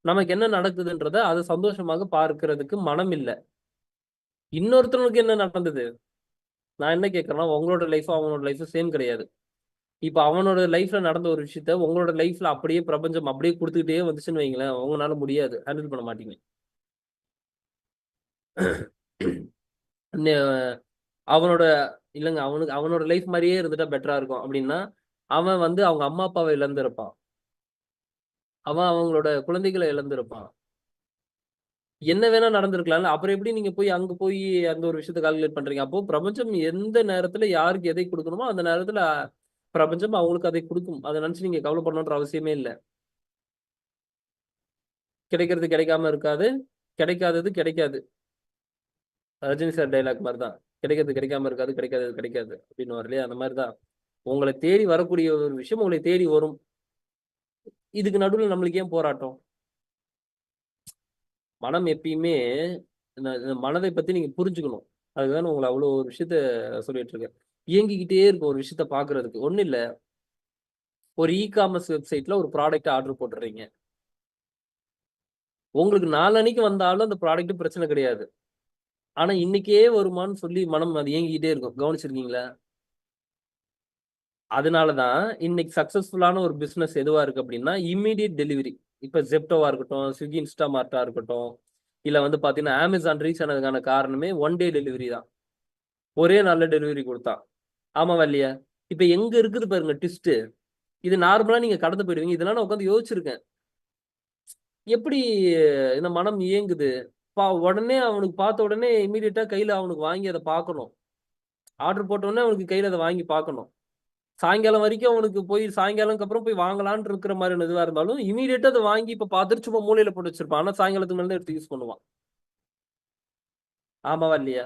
நமக்கு என்ன நடக்குதுன்றத அதை சந்தோஷமாக பார்க்கிறதுக்கு மனம் இல்ல. இன்னொருத்தனுக்கு என்ன நடந்தது, நான் என்ன கேட்கறேன்னா, உங்களோட லைஃப் அவனோட லைஃப் சேம் கிடையாது. இப்ப அவனோட லைஃப்ல நடந்த ஒரு விஷயத்த உங்களோட லைஃப்ல அப்படியே பிரபஞ்சம் அப்படியே கொடுத்துக்கிட்டே வந்துச்சுன்னு வைங்களேன், உங்களால முடியாது, ஹேண்டில் பண்ண மாட்டீங்க. அவனோட இல்லைங்க, அவனோட லைஃப் மாதிரியே இருந்துட்டா பெட்டரா இருக்கும் அப்படின்னா, அவன் வந்து அவங்க அம்மா அப்பாவை இழந்திருப்பான், அவன் அவங்களோட குழந்தைகளை இழந்திருப்பான், என்ன வேணா நடந்திருக்கலாம்ல. அப்புறம் எப்படி நீங்க அங்க போய் அந்த ஒரு விஷயத்த கால்குலேட் பண்றீங்க? அப்போ பிரபஞ்சம் எந்த நேரத்துல யாருக்கு எதை கொடுக்கணுமோ அந்த நேரத்துல பிரபஞ்சம் அவங்களுக்கு அதை கொடுக்கும். அதை நினைச்சு நீங்க கவலைப்படணுன்ற அவசியமே இல்ல. கிடைக்கிறது கிடைக்காம இருக்காது, கிடைக்காதது கிடைக்காது. ரஜினி சார் டைலாக் மாதிரிதான், கிடைக்கிறது கிடைக்காம இருக்காது, கிடைக்காதது கிடைக்காது அப்படின்னு இல்லையா? அந்த மாதிரிதான் உங்களை தேடி வரக்கூடிய ஒரு விஷயம் உங்களை தேடி வரும். இதுக்கு நடுவில் நம்மளுக்கு ஏன் போராட்டம்? மனம் எப்பயுமே இந்த மனதை பத்தி நீங்க புரிஞ்சுக்கணும். அதுதான் உங்களை அவ்வளவு ஒரு விஷயத்த சொல்லிட்டு இருக்கேன். இயங்கிக்கிட்டே இருக்கும் ஒரு விஷயத்த பாக்குறதுக்கு. ஒண்ணு இல்ல, ஒரு இ-காமர்ஸ் வெப்சைட்ல ஒரு ப்ராடக்ட் ஆர்டர் போட்டுறீங்க. உங்களுக்கு நாளன்னைக்கு வந்தாலும் அந்த ப்ராடக்ட் பிரச்சனை கிடையாது. ஆனா இன்னைக்கே வருமான்னு சொல்லி மனம் அது இயங்கிக்கிட்டே இருக்கும். கவனிச்சிருக்கீங்களா? அதனாலதான் இன்னைக்கு சக்சஸ்ஃபுல்லான ஒரு பிசினஸ் எதுவா இருக்கு அப்படின்னா இம்மீடியட் டெலிவரி. இப்ப ஜெப்டோவா இருக்கட்டும், ஸ்விக்கி இன்ஸ்டாமார்ட்டா இருக்கட்டும், இல்ல வந்து பாத்தீங்கன்னா அமேசான் ரீச் ஆனதுக்கான காரணமே 1 டே டெலிவரி தான். ஒரே நாள்ல டெலிவரி கொடுத்தான். ஆமாவா இல்லையா? இப்ப எங்க இருக்குது பாருங்க ட்விஸ்ட். இது நார்மலா நீங்க கடந்து போயிடுவீங்க. இதெல்லாம் நான் உட்காந்து யோசிச்சிருக்கேன். எப்படி இந்த மனம் இயங்குது? உடனே அவனுக்கு பார்த்த உடனே இமீடியட்டா கையில அவனுக்கு வாங்கி அதை பார்க்கணும். ஆர்டர் போட்ட உடனே அவனுக்கு கையில அதை வாங்கி பார்க்கணும். சாயங்காலம் வரைக்கும் அவனுக்கு சாயங்காலம்க்கு அப்புறம் போய் வாங்கலாம்னு இருக்கிற மாதிரி இதுவா இருந்தாலும் இமீடியட்டா அதை வாங்கி இப்ப பார்த்துட்டு சும்மா மூலையில போட்டு வச்சிருப்பான். ஆனா சாயங்காலத்துக்கு மேல எடுத்து யூஸ் பண்ணுவான். ஆமாவா இல்லையா?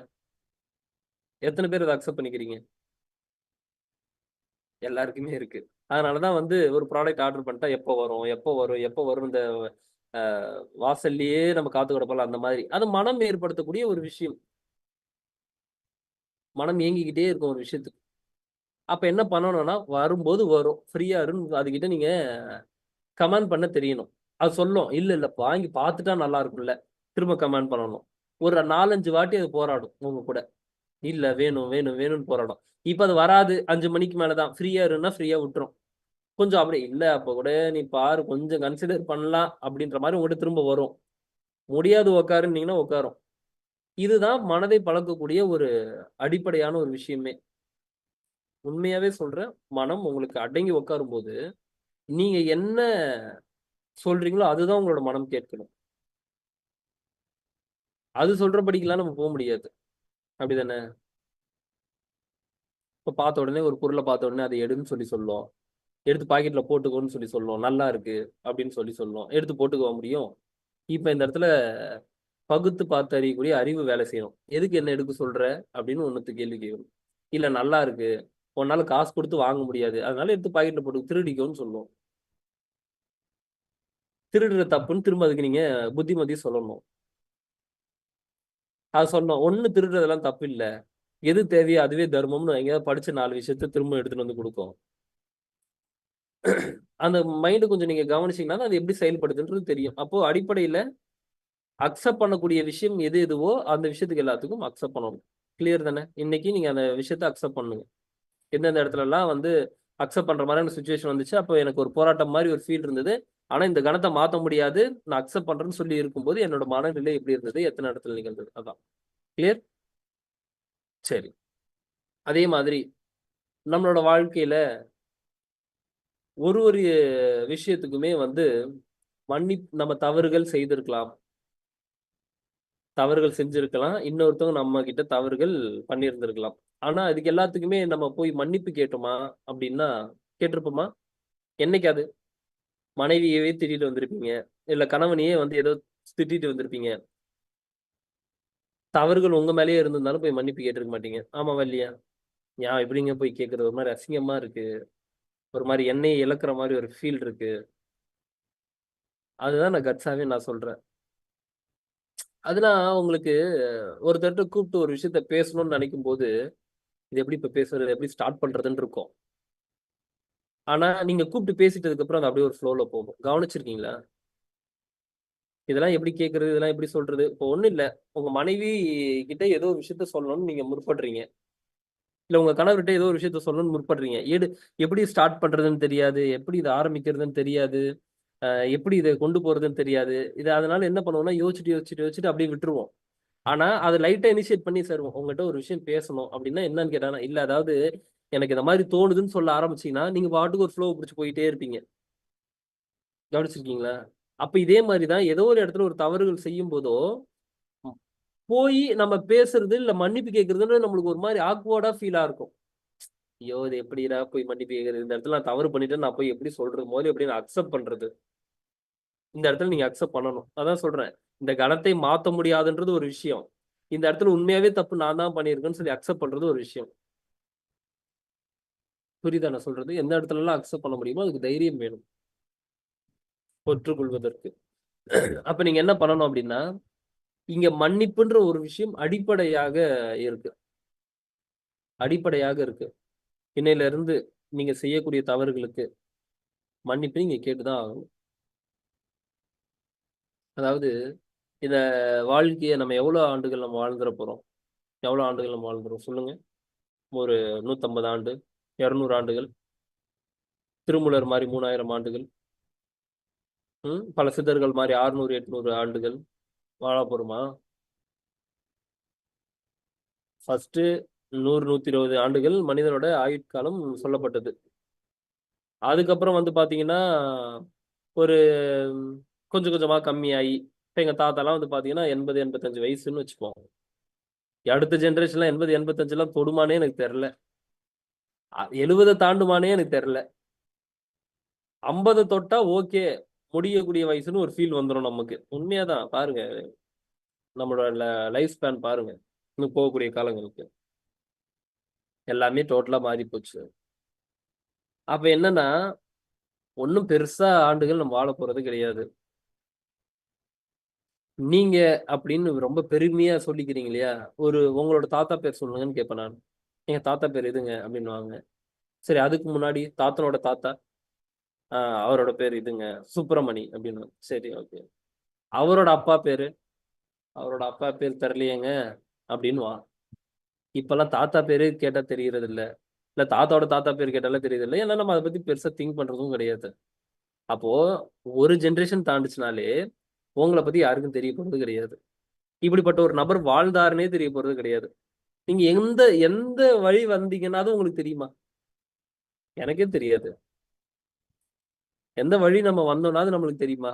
எத்தனை பேர் அதை அக்செப்ட் பண்ணிக்கிறீங்க? எல்லாருக்குமே இருக்கு. அதனாலதான் வந்து ஒரு ப்ராடக்ட் ஆர்டர் பண்ணிட்டா எப்போ வரும், எப்போ வரும், எப்போ வரும், இந்த வாசல்லையே நம்ம காத்து கிடப்போம்ல அந்த மாதிரி. அது மனம் ஏற்படுத்தக்கூடிய ஒரு விஷயம். மனம் இயங்கிக்கிட்டே இருக்கும் ஒரு விஷயத்துக்கு. அப்ப என்ன பண்ணணும்னா, வரும்போது வரும், ஃப்ரீயா இருந்து அதுகிட்ட நீங்க கமெண்ட் பண்ண தெரியணும். அது சொல்லும், இல்ல இல்ல வாங்கி பார்த்துட்டா நல்லா இருக்கும்ல, திரும்ப கமெண்ட் பண்ணணும். ஒரு 4-5 வாட்டி அது போராடும் உங்க கூட. இல்ல வேணும் வேணும் வேணும்னு போராடும். இப்ப அது வராது, 5 மணிக்கு மேலதான் ஃப்ரீயா இருந்தா ஃப்ரீயா விட்டுரும். கொஞ்சம் அப்படி இல்ல, அப்ப கூட நீ பாரு, கொஞ்சம் கன்சிடர் பண்ணலாம் அப்படின்ற மாதிரி உங்ககிட்ட திரும்ப வரும். முடியாது உட்காருன்னீங்கன்னா உட்காரும். இதுதான் மனதை பழக்கக்கூடிய ஒரு அடிப்படையான ஒரு விஷயமே. உண்மையாவே சொல்றேன், மனம் உங்களுக்கு அடங்கி உட்காரும் போது நீங்க என்ன சொல்றீங்களோ அதுதான் உங்களோட மனம் கேட்கணும். அது சொல்றபடிக்கெல்லாம் நம்ம போக முடியாது. அப்படிதானே? இப்ப பார்த்த உடனே ஒரு பொருளை பார்த்த உடனே அதை எடுன்னு சொல்லி சொல்லும், எடுத்து பாக்கெட்ல போட்டுக்கோன்னு சொல்லி சொல்லும், நல்லா இருக்கு அப்படின்னு சொல்லி சொல்லும், எடுத்து போட்டுக்க முடியும். இப்ப இந்த இடத்துல பகுத்து பார்த்து அறியக்கூடிய அறிவு வேலை செய்யணும். எதுக்கு என்ன எடுக்க சொல்ற அப்படின்னு ஒண்ணுத்து கேள்வி கேட்கணும். இல்ல நல்லா இருக்கு, உன்னால காசு கொடுத்து வாங்க முடியாது, அதனால எடுத்து பாக்கெட்ல போட்டு திருடிக்கோன்னு சொல்லுவோம். திருடுற தப்புன்னு திரும்ப அதுக்கு நீங்க புத்திமதி சொல்லணும். அது சொன்னோம், ஒண்ணு திருடுறதெல்லாம் தப்பு இல்ல, எது தேவையோ அதுவே தர்மம்னு எங்கேயாவது படிச்ச 4 விஷயத்த திரும்ப எடுத்துட்டு வந்து கொடுக்கும். அந்த மைண்ட் கொஞ்சம் நீங்க கவனிச்சீங்கன்னா அது எப்படி செயல்படுதுன்றது தெரியும். அப்போ அடிப்படையில அக்செப்ட் பண்ணக்கூடிய விஷயம் எது எதுவோ அந்த விஷயத்துக்கு எல்லாத்துக்கும் அக்செப்ட் பண்ணணும். கிளியர் தானே? இன்னைக்கு நீங்க அந்த விஷயத்த அக்செப்ட் பண்ணுங்க. எந்தெந்த இடத்துலலாம் வந்து அக்செப்ட் பண்ற மாதிரியான சுச்சுவேஷன் வந்துச்சு, அப்போ எனக்கு ஒரு போராட்டம் மாதிரி ஒரு ஃபீல் இருந்தது. ஆனா இந்த கணத்தை மாத்த முடியாது, நான் அக்செப்ட் பண்றேன்னு சொல்லி இருக்கும்போது என்னோட மனநிலை எப்படி இருந்தது, எத்தனை இடத்துல நிகழ்ந்தது, அதான். கிளியர்? சரி. அதே மாதிரி நம்மளோட வாழ்க்கையில ஒரு ஒரு விஷயத்துக்குமே வந்து நம்ம தவறுகள் செய்திருக்கலாம், தவறுகள் செஞ்சிருக்கலாம், இன்னொருத்தவங்க நம்ம கிட்ட தவறுகள் பண்ணியிருந்திருக்கலாம். ஆனா இதுக்கு எல்லாத்துக்குமே நம்ம போய் மன்னிப்பு கேட்டோமா அப்படின்னா, கேட்டிருப்போமா? என்னைக்காவது மனைவியவே திட்டிட்டு வந்திருப்பீங்க, இல்ல கணவனையே வந்து ஏதோ திட்டிட்டு வந்திருப்பீங்க. தவறுகள் உங்க மேலேயே இருந்திருந்தாலும் போய் மன்னிப்பு கேட்டிருக்க மாட்டீங்க. ஆமாவா இல்லையா? ஏன் எப்படிங்க போய் கேட்கறது, ஒரு மாதிரி அசிங்கமா இருக்கு, ஒரு மாதிரி எண்ணெயை இழக்கிற மாதிரி ஒரு ஃபீல் இருக்கு. அதுதான் நான் கட்ஸாவே நான் சொல்றேன். அதெல்லாம் உங்களுக்கு ஒருத்தர்ட்ட கூப்பிட்டு ஒரு விஷயத்த பேசணும்னு நினைக்கும் போது, இது எப்படி இப்ப பேசுறது, எப்படி ஸ்டார்ட் பண்றதுன்னு இருக்கும். ஆனா நீங்க கூப்பிட்டு பேசிட்டதுக்கு அப்புறம் அது அப்படியே ஒரு ஃப்ளோல போகும். கவனிச்சிருக்கீங்களா? இதெல்லாம் எப்படி கேட்கறது, இதெல்லாம் எப்படி சொல்றது? இப்போ ஒண்ணும் இல்ல, உங்க மனைவி கிட்ட ஏதோ ஒரு விஷயத்த சொல்லணும்னு நீங்க முற்படுறீங்க, இல்ல உங்க கணவர்கிட்ட ஏதோ ஒரு விஷயத்த சொல்லணும்னு முற்படுறீங்க. எப்படி ஸ்டார்ட் பண்றதுன்னு தெரியாது, எப்படி இதை ஆரம்பிக்கிறதுன்னு தெரியாது, எப்படி இதை கொண்டு போறதுன்னு தெரியாது. இது அதனால என்ன பண்ணுவோம்னா யோசிச்சுட்டு அப்படியே விட்டுருவோம். ஆனா அதை லைட்டா இனிஷியேட் பண்ணி, சார் உங்ககிட்ட ஒரு விஷயம் பேசணும் அப்படின்னா என்னன்னு கேட்டானா, இல்ல அதாவது எனக்கு இந்த மாதிரி தோணுதுன்னு சொல்ல ஆரம்பிச்சீங்கன்னா நீங்க பாட்டுக்கு ஒரு ஃப்ளோ பிடிச்சு போயிட்டே இருப்பீங்க. கவனிச்சிருக்கீங்களா? அப்ப இதே மாதிரிதான் ஏதோ ஒரு இடத்துல ஒரு தவறுகள் செய்யும் போதோ போய் நம்ம பேசுறது இல்ல மன்னிப்பு கேட்கறதுன்றது நம்மளுக்கு ஒரு மாதிரி ஆக்வர்டா ஃபீலா இருக்கும். ஐயோ இது எப்படிடா போய் மன்னிப்பு கேட்கறது, இந்த இடத்துல நான் தவறு பண்ணிட்டேன், நான் போய் எப்படி சொல்றது, முதல்ல எப்படி நான் அக்செப்ட் பண்றது. இந்த இடத்துல நீங்க அக்செப்ட் பண்ணணும். அதான் சொல்றேன், இந்த கணத்தை மாத்த முடியாதுன்றது ஒரு விஷயம், இந்த இடத்துல உண்மையாவே தப்பு நான் தான் பண்ணியிருக்கேன்னு சொல்லி அக்செப்ட் பண்றது ஒரு விஷயம். புரியுதா நான் சொல்றது? எந்த இடத்துல எல்லாம் அக்செப்ட் பண்ண முடியுமோ அதுக்கு தைரியம் வேணும் ஒற்றுக்கொள்வதற்கு. அப்ப நீங்க என்ன பண்ணணும் அப்படின்னா, இங்க மன்னிப்புன்ற ஒரு விஷயம் அடிப்படையாக இருக்கு. அடிப்படையாக இருக்கு. இன்னையில இருந்து நீங்க செய்யக்கூடிய தவறுகளுக்கு மன்னிப்பு நீங்க கேட்டுதான் ஆகணும். அதாவது இந்த வாழ்க்கையை நம்ம எவ்வளவு ஆண்டுகள் நம்ம வாழ்ந்துட போறோம்? எவ்வளவு ஆண்டுகள் நம்ம வாழ்ந்துரும் சொல்லுங்க? ஒரு 150 ஆண்டு, 200 ஆண்டுகள், திருமூலர் மாதிரி 3000 ஆண்டுகள், பல சித்தர்கள் மாதிரி 600 800 ஆண்டுகள் வாழ போறோமா? ஃபர்ஸ்ட் 100 120 ஆண்டுகள் மனிதனோட ஆயுட்காலம் சொல்லப்பட்டது. அதுக்கப்புறம் வந்து பாத்தீங்கன்னா ஒரு கொஞ்சம் கொஞ்சமா கம்மியாகி, இப்ப எங்க தாத்தாலாம் வந்து பாத்தீங்கன்னா 80 85 வயசுன்னு வச்சுப்போம். அடுத்த ஜெனரேஷன்லாம் 80 85 எல்லாம் தொடுமானே எனக்கு தெரியல. 70 தாண்டுமானே எனக்கு தெரியல. 50 தொட்டா ஓகே, முடியக்கூடிய வயசுன்னு ஒரு ஃபீல் வந்துடும் நமக்கு. உண்மையாதான் பாருங்க, நம்மளோட லைஃப் ஸ்பேன் பாருங்க, இன்னும் போகக்கூடிய காலங்களுக்கு எல்லாமே டோட்டலா மாறி போச்சு. அப்ப என்னன்னா, ஒன்னும் பெருசா ஆண்டுகள் நம்ம வாழ போறது கிடையாது. நீங்க அப்படின்னு ரொம்ப பெருமையா சொல்லிக்கிறீங்க இல்லையா? உங்களோட தாத்தா பேர் சொல்லுங்கன்னு கேட்பேன் நான். எங்க தாத்தா பேர் இதுங்க அப்படின்னுவாங்க. சரி, அதுக்கு முன்னாடி தாத்தனோட தாத்தா, அவரோட பேர் இதுங்க சுப்பிரமணி அப்படின்னு. சரி, ஓகே. அவரோட அப்பா பேரு, அவரோட அப்பா பேர் தெரியலையேங்க அப்படின்னுவா. இப்பெல்லாம் தாத்தா பேரு கேட்டா தெரியறது இல்ல, இல்ல தாத்தாவோட தாத்தா பேர் கேட்டாலே தெரியுது இல்லை. ஏன்னா நம்ம அதை பத்தி பெருசா திங்க் பண்றதும் கிடையாது. அப்போ ஒரு ஜென்ரேஷன் தாண்டுச்சுனாலே உங்களை பத்தி யாருக்கும் தெரிய போறது கிடையாது. இப்படிப்பட்ட ஒரு நபர் வாழ்ந்தாருன்னே தெரிய போறது கிடையாது. நீங்க எந்த எந்த வழி வந்தீங்கன்னா அது உங்களுக்கு தெரியுமா? எனக்கே தெரியாது. எந்த வழி நம்ம வந்தோம்னா அது நம்மளுக்கு தெரியுமா?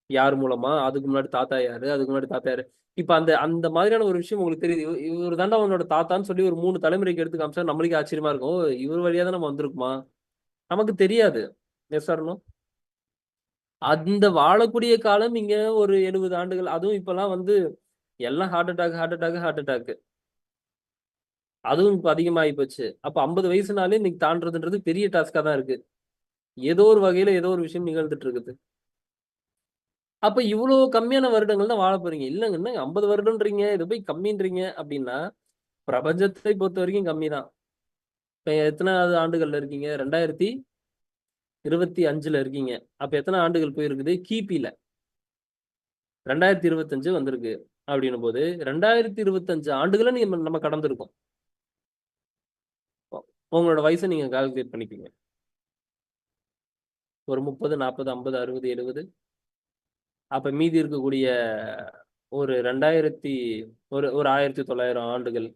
யார் மூலமா, அதுக்கு முன்னாடி தாத்தா யாரு, அதுக்கு முன்னாடி தாத்தா யாரு. இப்ப அந்த அந்த மாதிரியான ஒரு விஷயம் உங்களுக்கு தெரியுது. இவர் தாண்டா அவனோட தாத்தான்னு சொல்லி ஒரு 3 தலைமுறைக்கு எடுத்து காமிச்சா நம்மளுக்கே ஆச்சரியமா இருக்கும். இவர் வழியா தான் நம்ம வந்திருக்குமா? நமக்கு தெரியாது. Yes or no? அந்த வாழக்கூடிய காலம் இங்க ஒரு 70 ஆண்டுகள். அதுவும் இப்பெல்லாம் வந்து எல்லாம் heart attack, heart attack, heart attack. அதுவும் இப்ப அதிகமாகி போச்சு. அப்ப 50 வயசுனாலே இன்னைக்கு தாண்டறதுன்றது பெரிய டாஸ்கா தான் இருக்கு. ஏதோ ஒரு வகையில ஏதோ ஒரு விஷயம் நிகழ்ந்துட்டு இருக்குது. அப்ப இவ்ளோ கம்மியான வருடங்கள் தான் வாழப் போறீங்க. இல்லங்க என்னங்க 50 வருடம்ன்றீங்க, இத போய் கம்மின்றீங்க அப்படின்னா, பிரபஞ்சத்தை பொறுத்தவரைக்கும் கம்மிதான். இப்ப எத்தனாவது ஆண்டுகள்ல இருக்கீங்க? 2025ல இருக்கீங்க. அப்ப எத்தன ஆண்டுகள் போயிருக்குது? கிபில. 2025 வந்திருக்கு. அப்படின்னும்போது 2025 ஆண்டுகள நம்ம கடந்திருக்கோம். உங்களோட வயச நீங்க கால்குலேட் பண்ணிக்கங்க. ஒரு 30, 40, 50, 60, 70 அப்ப மீதி இருக்கக்கூடிய ஒரு 2000 ஒரு 1900 ஆண்டுகள்,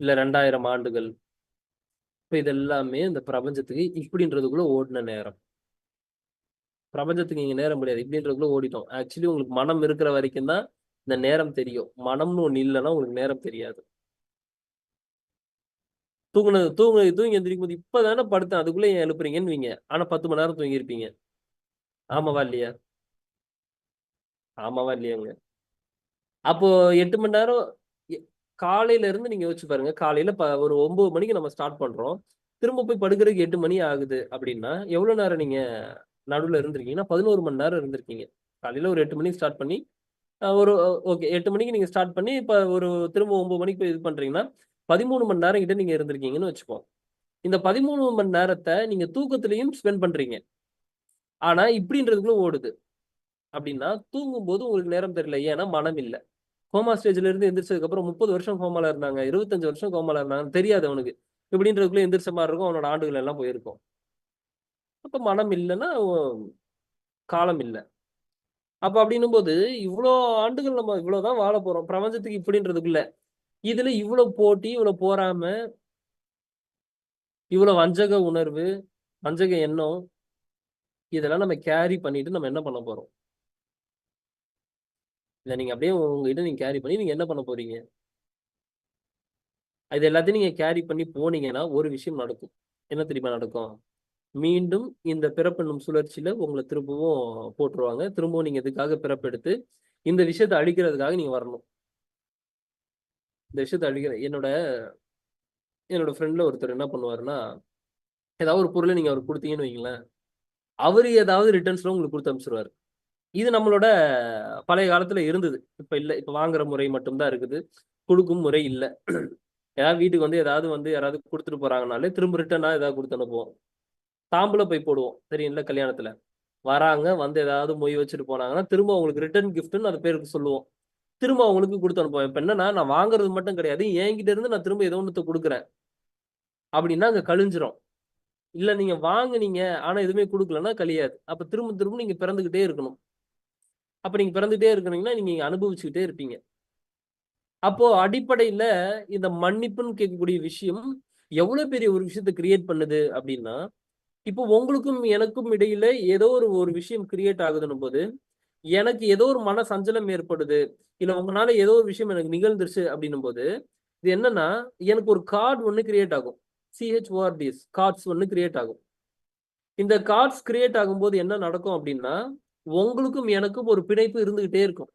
இல்ல 2000 ஆண்டுகள். இப்ப இது எல்லாமே இந்த பிரபஞ்சத்துக்கு இப்படின்றதுக்குள்ள ஓடுன நேரம். பிரபஞ்சத்துக்கு இங்க நேரம் முடியாது. இப்படின்றதுக்குள்ள ஓடிட்டோம். ஆக்சுவலி உங்களுக்கு மனம் இருக்கிற வரைக்கும் தான் இந்த நேரம் தெரியும். மனம்னு ஒண்ணு இல்லன்னா உங்களுக்கு நேரம் தெரியாது. தூங்கி எந்திரிக்கும்போது இப்பதானே படுத்தேன். அதுக்குள்ள ஏன் எழுப்புறீங்கன்னுவீங்க. ஆனா 10 மணி நேரம் தூங்கியிருப்பீங்க. ஆமாவா இல்லையா? ஆமாவா இல்லையாங்க? அப்போ 8 மணி நேரம் எ காலையில இருந்து நீங்க யோசிச்சு பாருங்க. காலையில ஒரு 9 மணிக்கு நம்ம ஸ்டார்ட் பண்றோம். திரும்ப போய் படுக்கிறதுக்கு 8 மணி ஆகுது அப்படின்னா, எவ்வளவு நேரம் நீங்க நடுவுல இருந்திருக்கீங்கன்னா, 11 மணி நேரம் இருந்திருக்கீங்க. காலையில ஒரு 8 மணிக்கு ஸ்டார்ட் பண்ணி, ஒரு ஓகே 8 மணிக்கு நீங்க ஸ்டார்ட் பண்ணி, இப்ப ஒரு திரும்ப 9 மணிக்கு போய் இது பண்றீங்கன்னா, 13 மணி நேரம் கிட்ட நீங்க இருந்திருக்கீங்கன்னு வச்சுப்போம். இந்த 13 மணி நேரத்த நீங்க தூக்கத்திலயும் ஸ்பெண்ட் பண்றீங்க. ஆனா இப்படின்றதுக்குள்ள ஓடுது. அப்படின்னா, தூங்கும்போது உங்களுக்கு நேரம் தெரியல. ஏன்னா மனம் இல்ல. கோமா ஸ்டேஜ்ல இருந்து எந்திரிச்சதுக்கு அப்புறம் 30 வருஷம் கோமால இருந்தாங்க. 25 வருஷம் கோமால இருந்தாங்கன்னு தெரியாது அவனுக்கு. இப்படின்றதுக்குள்ள எந்திரிச்ச மாரி இருக்கும். அவனோட ஆண்டுகள் எல்லாம் போயிருக்கும். அப்ப மனம் இல்லன்னா, காலம் இல்ல. அப்ப அப்படின்னும்போது, இவ்ளோ ஆண்டுகள் நம்ம இவ்வளவுதான் வாழப் போறோம். பிரபஞ்சத்துக்கு இப்படின்றதுக்குள்ள. இதுல இவ்ளோ போட்டி, இவ்ளோ போராம, இவ்ளோ வஞ்சக உணர்வு, வஞ்சக எண்ணம், இதெல்லாம் நம்ம கேரி பண்ணிட்டு நம்ம என்ன பண்ண போறோம்? இத நீங்க அப்படியே உங்ககிட்ட நீங்க கேரி பண்ணி நீங்க என்ன பண்ண போறீங்க? இது எல்லாத்தையும் நீங்க கேரி பண்ணி போனீங்கன்னா, ஒரு விஷயம் நடக்கும். என்ன தெரியுமா நடக்கும்? மீண்டும் இந்த பிறப்பென்னும் சுழற்சியில உங்கள திரும்பவும் போட்டுருவாங்க. திரும்பவும் நீங்க இதுக்காக பிறப்பெடுத்து, இந்த விஷயத்த அழிக்கிறதுக்காக நீங்க வரணும். இந்த விஷயத்த என்னோட என்னோட ஃப்ரெண்ட்ல ஒருத்தர் என்ன பண்ணுவாருன்னா, ஏதாவது ஒரு பொருள நீங்க அவருக்கு குடுத்தீங்கன்னு வையுங்களேன், அவரு ஏதாவது ரிட்டர்ன்ஸ்ல உங்களுக்கு குடுத்து அனுப்பிச்சுருவாரு. இது நம்மளோட பழைய காலத்துல இருந்தது. இப்ப இல்ல. இப்ப வாங்குற முறை மட்டும் தான் இருக்குது. குடுக்கும் முறை இல்ல. ஏதாவது வீட்டுக்கு வந்து ஏதாவது வந்து யாராவது குடுத்துட்டு போறாங்கனாலே, திரும்ப ரிட்டர்னா ஏதாவது குடுத்து அனுப்புவோம். தாம்பூல பை போடுவோம். தெரியும்ல கல்யாணத்துல. வராங்க, வந்து ஏதாவது மொய் வச்சுட்டு போனாங்கன்னா, திரும்ப அவங்களுக்கு ரிட்டர்ன் கிஃப்ட்ன்னு அது பேருக்கு சொல்லுவோம். திரும்ப அவங்களுக்கு குடுத்து அனுப்புவேன். இப்ப என்னன்னா, நான் வாங்குறது மட்டும் கிடையாது. என்கிட்ட இருந்து நான் திரும்ப ஏதோ ஒண்ணத்த குடுக்குறேன். அப்படின்னா அங்க கழிஞ்சிரும். இல்ல நீங்க வாங்குனீங்க, ஆனா எதுவுமே குடுக்கலன்னா கழியாது. அப்ப திரும்ப திரும்ப நீங்க பிறந்துகிட்டே இருக்கணும். அப்ப நீங்க பிறந்துட்டே இருக்கிறீங்கன்னா, நீங்க அனுபவிச்சுக்கிட்டே இருப்பீங்க. அப்போ அடிப்படையில இந்த மன்னிப்புன்னு கேட்கக்கூடிய விஷயம், எவ்வளவு பெரிய ஒரு விஷயத்த கிரியேட் பண்ணுது அப்படின்னா, இப்போ உங்களுக்கும் எனக்கும் இடையில ஏதோ ஒரு விஷயம் கிரியேட் ஆகுதுன்னும்போது, எனக்கு ஏதோ ஒரு மன சஞ்சலம் ஏற்படுது. இல்ல உங்கனால ஏதோ ஒரு விஷயம் எனக்கு நிகழ்ந்துருச்சு அப்படின்னும்போது, இது என்னன்னா, எனக்கு ஒரு கார்ட் ஒண்ணு கிரியேட் ஆகும். CHORDS கார்ட்ஸ் ஒண்ணு கிரியேட் ஆகும். இந்த கார்ட்ஸ் கிரியேட் ஆகும்போது என்ன நடக்கும் அப்படின்னா, உங்களுக்கும் எனக்கும் ஒரு பிணைப்பு இருந்துகிட்டே இருக்கும்.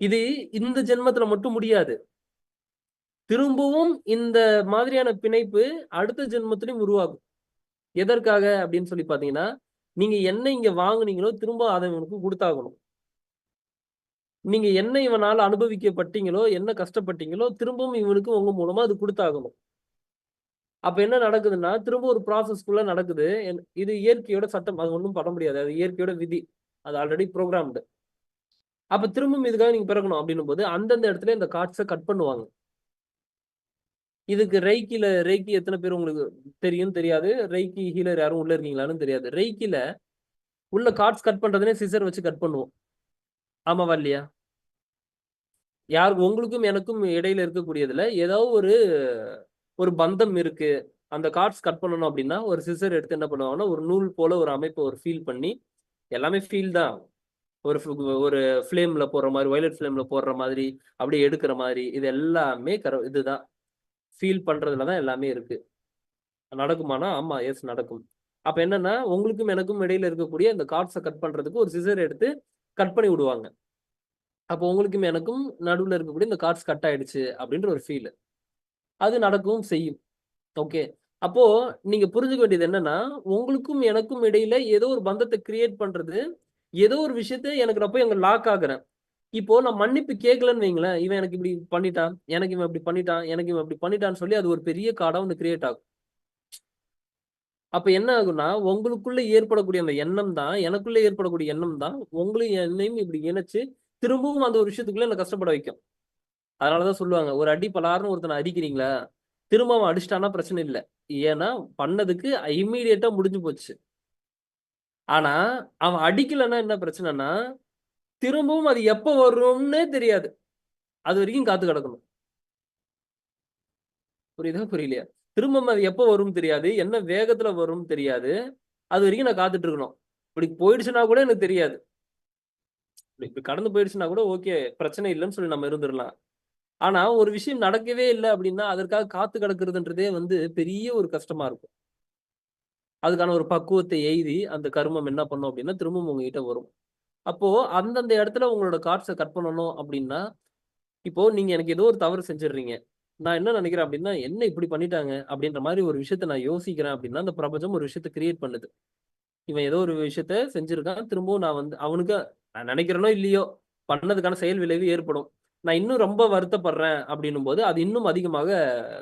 இது இந்த ஜென்மத்துல மட்டும் முடியாது. திரும்பவும் இந்த மாதிரியான பிணைப்பு அடுத்த ஜென்மத்திலயும் உருவாகும். எதற்காக அப்படின்னு சொல்லி பார்த்தீங்கன்னா, நீங்க என்ன இங்க வாங்குனீங்களோ, திரும்ப அத இவனுக்கு குடுத்தாகணும். நீங்க என்ன இவனால அனுபவிக்கப்பட்டீங்களோ, என்ன கஷ்டப்பட்டீங்களோ, திரும்பவும் இவனுக்கு உங்க மூலமா அது குடுத்தாகணும். அப்ப என்ன நடக்குதுன்னா, திரும்ப ஒரு ப்ராசஸ்க்குள்ள நடக்குது. இது இயற்கையோட சட்டம். அது ஒண்ணும் பண்ண முடியாது. அது இயற்கையோட விதி. அது ஆல்ரெடி புரோகிராம்டு. அப்ப திரும்பவும் இதுக்காக நீங்க பிறக்கணும் அப்படின்னும்போது, அந்தந்த இடத்துல இந்த கார்ட்ஸ கட் பண்ணுவாங்க. இதுக்கு ரெய்க்கி எத்தன பேர் உங்களுக்கு தெரியும், தெரியாது. ரெய்க்கி ஹீலர் யாரும் உள்ள இருக்கீங்களான்னு தெரியாது. ரெய்க்கில உள்ள கார்ட்ஸ் கட் பண்றதுனே சிசர் வச்சு கட் பண்ணுவோம். ஆமாவா இல்லையா? உங்களுக்கும் எனக்கும் இடையில இருக்கக்கூடியதுல ஏதோ ஒரு ஒரு பந்தம் இருக்கு. அந்த கார்ட்ஸ் கட் பண்ணணும் அப்படின்னா, ஒரு சிசர் எடுத்து என்ன பண்ணுவாங்கன்னா, ஒரு நூல் போல ஒரு அமைப்ப ஒரு ஃபீல் பண்ணி, எல்லாமே ஃபீல் தான். ஒரு ஒரு ஃப்ளேம்ல போடுற மாரி, வயலட் ஃப்ளேம்ல போடுற மாதிரி, அப்படியே எடுக்கிற மாரி, இது எல்லாமே இதுதான். ஃபீல் பண்றதுல தான் எல்லாமே இருக்கு. நடக்குமானா? ஆமா, எஸ் நடக்கும். அப்ப என்னன்னா, உங்களுக்கும் எனக்கும் இடையில இருக்கக்கூடிய இந்த கார்ட்ஸ கட் பண்றதுக்கு ஒரு சிசர் எடுத்து கட் பண்ணி விடுவாங்க. அப்போ உங்களுக்கும் எனக்கும் நடுவுல இருக்கக்கூடிய இந்த கார்ட்ஸ் கட் ஆயிடுச்சு அப்படின்ற ஒரு ஃபீல். அது நடக்கவும் செய்யும். ஓகே. அப்போ நீங்க புரிஞ்சுக்க வேண்டியது என்னன்னா, உங்களுக்கும் எனக்கும் இடையில ஏதோ ஒரு பந்தத்த கிரியேட் பண்றது, ஏதோ ஒரு விஷயத்த எனக்கு நான் போய் அங்க லாக் ஆகுறேன். இப்போ நான் மன்னிப்பு கேட்கலன்னு வைங்களேன், இவன் எனக்கு இப்படி பண்ணிட்டான், எனக்கு இவன் இப்படி பண்ணிட்டான், எனக்கு இவன் இப்படி பண்ணிட்டான்னு சொல்லி அது ஒரு பெரிய கார்டா ஒண்ணு கிரியேட் ஆகும். அப்ப என்ன ஆகும்னா, உங்களுக்குள்ள ஏற்படக்கூடிய அந்த எண்ணம் தான், எனக்குள்ள ஏற்படக்கூடிய எண்ணம் தான், உங்களையும் என்னையும் இப்படி இணைச்சு, திரும்பவும் அந்த ஒரு விஷயத்துக்குள்ள என்ன கஷ்டப்பட வைக்கும். அதனால தான் சொல்லுவாங்க, ஒரு அடி பலார்ன்னு ஒருத்தன அடிக்கிறீங்களா, திரும்ப அவன் அடிச்சிட்டான்னா பிரச்சனை இல்ல. ஏன்னா, பண்ணதுக்கு இம்மீடியேட்டா முடிஞ்சு போச்சு. ஆனா, அவன் அடிக்கலன்னா என்ன பிரச்சனைன்னா, திரும்பவும் அது எப்ப வரும்னே தெரியாது. அதுவரைக்கும் காத்து கிடக்கணும். புரியுதா? புரியலையா? திரும்பவும் அது எப்ப வரும்னு தெரியாது. என்ன வேகத்துல வரும்னு தெரியாது. அதுவரைக்கும் நான் காத்துட்டு இருக்கணும். இப்படி போயிடுச்சுன்னா கூட எனக்கு தெரியாது. இப்படி கடந்து போயிடுச்சுன்னா கூட ஓகே. பிரச்சனை இல்லன்னு சொல்லி நம்ம இருந்துரலாம். ஆனா, ஒரு விஷயம் நடக்கவே இல்ல அப்படின்னா, அதற்காக காத்து கிடக்கிறதுன்றதே வந்து பெரிய ஒரு கஷ்டமா இருக்கும். அதுக்கான ஒரு பக்குவத்த எய்தி, அந்த கருமம் என்ன பண்ணும் அப்படின்னா, திரும்பவும் உங்ககிட்ட வரும். அப்போ அந்தந்த இடத்துல உங்களோட கார்ட்ஸ கட் பண்ணணும் அப்படின்னா, இப்போ நீங்க எனக்கு ஏதோ ஒரு தவறு செஞ்சுடுறீங்க. நான் என்ன நினைக்கிறேன் அப்படின்னா, என்ன இப்படி பண்ணிட்டாங்க அப்படின்ற மாரி ஒரு விஷயத்த நான் யோசிக்கிறேன் அப்படின்னா, அந்த பிரபஞ்சம் ஒரு விஷயத்த கிரியேட் பண்ணுது. இவன் ஏதோ ஒரு விஷயத்த செஞ்சிருக்கான். திரும்பவும் நான் வந்து அவனுக்கு நான் நினைக்கிறேனோ இல்லையோ, பண்ணதுக்கான செயல் விளைவு ஏற்படும். நான் இன்னும் ரொம்ப வருத்தப்படுறேன் அப்படின்னும்போது, அது இன்னும் அதிகமாக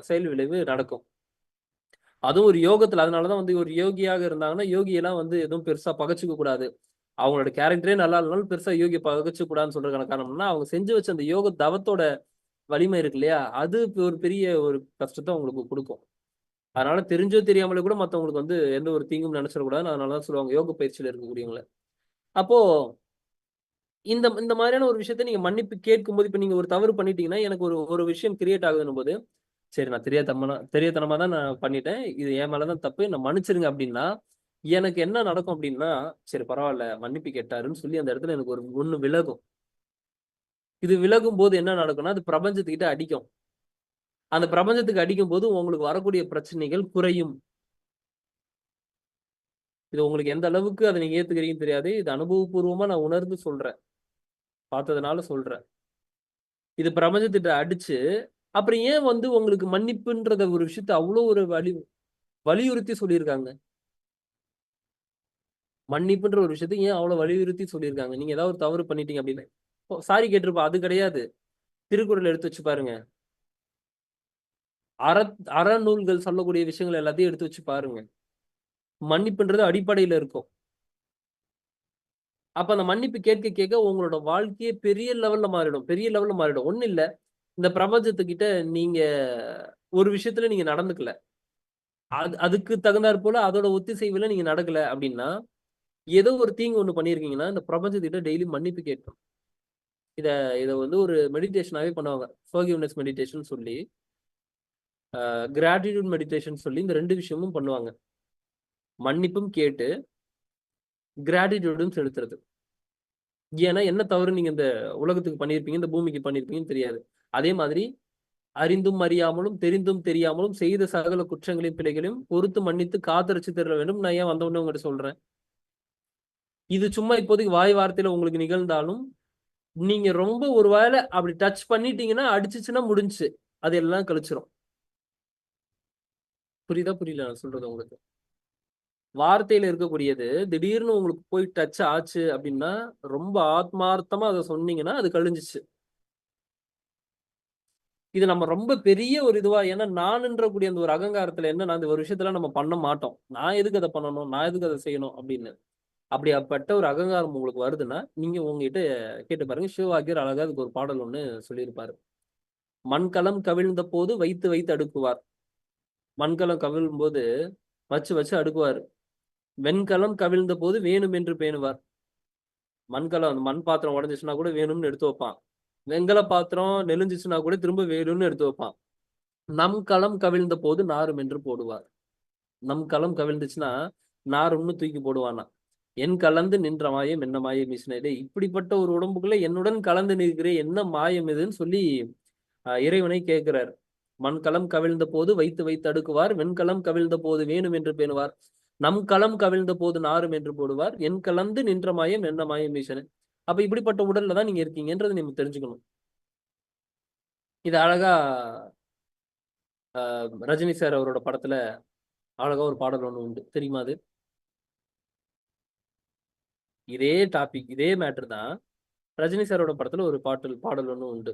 செயல் விளைவு நடக்கும். அதுவும் ஒரு யோகத்துல அதனால தான் வந்து ஒரு யோகியாக இருந்தாங்கன்னா, யோகியெல்லாம் வந்து எதுவும் பெருசா பகச்சுக்க கூடாது. அவங்களோட கேரக்டரே நல்லா இல்லனாலும் பெருசா யோகிய பகச்சுக்க கூடாதுன்னு சொல்றதுக்கான காரணம் என்னன்னா, அவங்க செஞ்சு வச்ச அந்த யோக தவத்தோட வலிமை இருக்கு இல்லையா? அது ஒரு பெரிய ஒரு கஷ்டத்த உங்களுக்கு குடுக்கும். அதனால தெரிஞ்சோ தெரியாமலோ கூட மத்தவங்களுக்கு வந்து எந்த ஒரு தீங்கும் நினைச்சிடக்கூடாதுன்னு அதனால தான் சொல்லுவாங்க, யோக பயிற்சியில இருக்கக்கூடியவங்கள. அப்போ இந்த இந்த மாதிரியான ஒரு விஷயத்த நீங்க மன்னிப்பு கேட்கும்போது, இப்ப நீங்க ஒரு தவறு பண்ணிட்டீங்கன்னா, எனக்கு ஒரு ஒரு விஷயம் கிரியேட் ஆகுதுன்னும்போது, சரி நான் தெரியாத்தனமா தான் நான் பண்ணிட்டேன். இது என் மேல தான் தப்பு. என்ன மன்னிச்சிருங்க அப்டின்னா, எனக்கு என்ன நடக்கும் அப்டின்னா, சரி பரவால்ல மன்னிப்பு கேட்டாருன்னு சொல்லி அந்த இடத்துல எனக்கு ஒரு ஒண்ணு விலகும். இது விலகும்போது என்ன நடக்கும்னா, அது பிரபஞ்சத்துக்கிட்ட அடிக்கும். அந்த பிரபஞ்சத்துக்கு அடிக்கும்போது உங்களுக்கு வரக்கூடிய பிரச்சனைகள் குறையும். இது உங்களுக்கு எந்த அளவுக்கு அத நீங்க ஏத்துக்கிறீங்கன்னு தெரியாது. இது அனுபவபூர்வமா நான் உணர்ந்து சொல்றேன். பார்த்ததுனால சொல்றேன். இது பிரபஞ்சத்திட்ட அடிச்சு, அப்புறம் ஏன் வந்து உங்களுக்கு மன்னிப்புன்றத ஒரு விஷயத்த அவ்ளோ ஒரு வலியுறுத்தி சொல்லியிருக்காங்க? மன்னிப்புன்ற ஒரு விஷயத்த ஏன் அவ்ளோ வலியுறுத்தி சொல்லியிருக்காங்க? நீங்க ஏதாவது ஒரு தவறு பண்ணிட்டீங்க அப்டின்னு. சாரி கேட்டிருப்பா. அது கிடையாது. திருக்குறள் எடுத்து வச்சு பாருங்க. அற அறநூல்கள் சொல்லக்கூடிய விஷயங்கள் எல்லாத்தையும் எடுத்து வச்சு பாருங்க. மன்னிப்புன்றது அடிப்படையில இருக்கும். அப்ப அந்த மன்னிப்பு கேட்க கேட்க உங்களோட வாழ்க்கையே பெரிய லெவல்ல மாறிடும். பெரிய லெவல்ல மாறிடும். ஒண்ணும் இல்ல. இந்த பிரபஞ்சத்துக்கிட்ட நீங்க ஒரு விஷயத்துல நீங்க நடந்துக்கல. அதுக்கு தகுந்தாற் போல அதோட ஒத்திசைவுல நீங்க நடக்கல அப்டின்னா, ஏதோ ஒரு தீங்கு ஒண்ணு பண்ணியிருக்கீங்கன்னா, இந்த பிரபஞ்சத்துக்கிட்ட டெய்லி மன்னிப்பு கேட்கணும். இத இத வந்து ஒரு மெடிடேஷனாவே பண்ணுவாங்க. ஃபர்கிவ்னெஸ் மெடிடேஷன் சொல்லி, கிராட்டிட்யூட் மெடிடேஷன் சொல்லி இந்த 2 விஷயமும் பண்ணுவாங்க. மன்னிப்பும் கேட்டு, கிராட்டிட்யூடும் செலுத்துறது. ஏன்னா, என்ன தவறு நீங்க இந்த உலகத்துக்கு பண்ணியிருப்பீங்க, இந்த பூமிக்கு பண்ணியிருப்பீங்கன்னு தெரியாது. அதே மாதிரி அறிந்தும் அறியாமலும், தெரிந்தும் தெரியாமலும் செய்த சகல குற்றங்களையும், பிழைகளையும் பொறுத்து மன்னித்து காத்தருட்சி தர வேண்டும். நான் ஏன் வந்த உடனே உங்கட்ட சொல்றேன். இது சும்மா இப்போதைக்கு வாய் வார்த்தையில உங்களுக்கு நிகழ்ந்தாலும், நீங்க ரொம்ப ஒரு வேள அப்படி டச் பண்ணிட்டீங்கன்னா, அடிச்சுச்சுன்னா முடிஞ்சுச்சு. அது எல்லாம் கழிச்சிரும். புரியுதா? புரியல நான் சொல்றது உங்களுக்கு? வார்த்தையில இருக்கக்கூடியது, திடீர்னு உங்களுக்கு போய் டச் ஆச்சு அப்படின்னா, ரொம்ப ஆத்மார்த்தமா அத சொன்னீங்கன்னா, அது கழிஞ்சுச்சு. இது நம்ம ரொம்ப பெரிய ஒரு இதுவா ஏன்னா நானுன்ற கூடிய அந்த ஒரு அகங்காரத்துல என்னன்னா, அந்த ஒரு விஷயத்தலாம் நம்ம பண்ண மாட்டோம். நான் எதுக்கு அத பண்ணணும்? நான் எதுக்கு அத செய்யணும்? அப்படின்னு. அப்படியாப்பட்ட ஒரு அகங்காரம் உங்களுக்கு வருதுன்னா, நீங்க உங்ககிட்ட கேட்டு பாருங்க. சிவவாக்கியர் அழகா அதுக்கு ஒரு பாடல் ஒண்ணு சொல்லியிருப்பாரு. "மண்கலம் கவிழ்ந்தபோது வைத்து வைத்து அடுக்குவார்." மண்கலம் கவிழும்போது வச்சு வச்சு அடுக்குவாரு. "வெண்கலம் கவிழ்ந்தபோது வேணுமென்று பேணுவார்." மண்கலம் அந்த மண் பாத்திரம் உடைஞ்சுச்சுன்னா கூட வேணும்னு எடுத்து வைப்பான். வெண்கல பாத்திரம் நெளிஞ்சுச்சுன்னா கூட திரும்ப வேணும்னு எடுத்து வைப்பான். "நம் களம் கவிழ்ந்தபோது நாறும் என்று போடுவார்." நம் களம் கவிழ்ந்துச்சுன்னா, நாரும்னு தூக்கி போடுவானாம். "என் கலந்து நின்ற மாயம் என்ன மாயம் வீசின." டேய் இப்படிப்பட்ட ஒரு உடம்புக்குள்ள என்னுடன் கலந்து நிற்கிறே என்ன மாயம் இதுன்னு சொல்லி இறைவனை கேட்கிறார். "மண்கலம் கவிழ்ந்தபோது வைத்து வைத்து அடுக்குவார். வெண்கலம் கவிழ்ந்தபோது வேணும் என்று பேணுவார். நம் களம் கவிழ்ந்தபோது நாறும் என்று போடுவார். என் கலந்து நின்ற மாயம் என்ன மாயம் வீசன." அப்ப இப்படிப்பட்ட உடல்ல தான் நீங்க இருக்கீங்கன்றது நீங்க தெரிஞ்சுக்கணும். இது அழகா ரஜினி சார் அவரோட படத்துல அழகா ஒரு பாடல் ஒண்ணு உண்டு. தெரியுமா அது? இதே டாபிக், இதே மேட்டர் தான். ரஜினி சாரோட படத்துல ஒரு பாடல் ஒண்ணு உண்டு.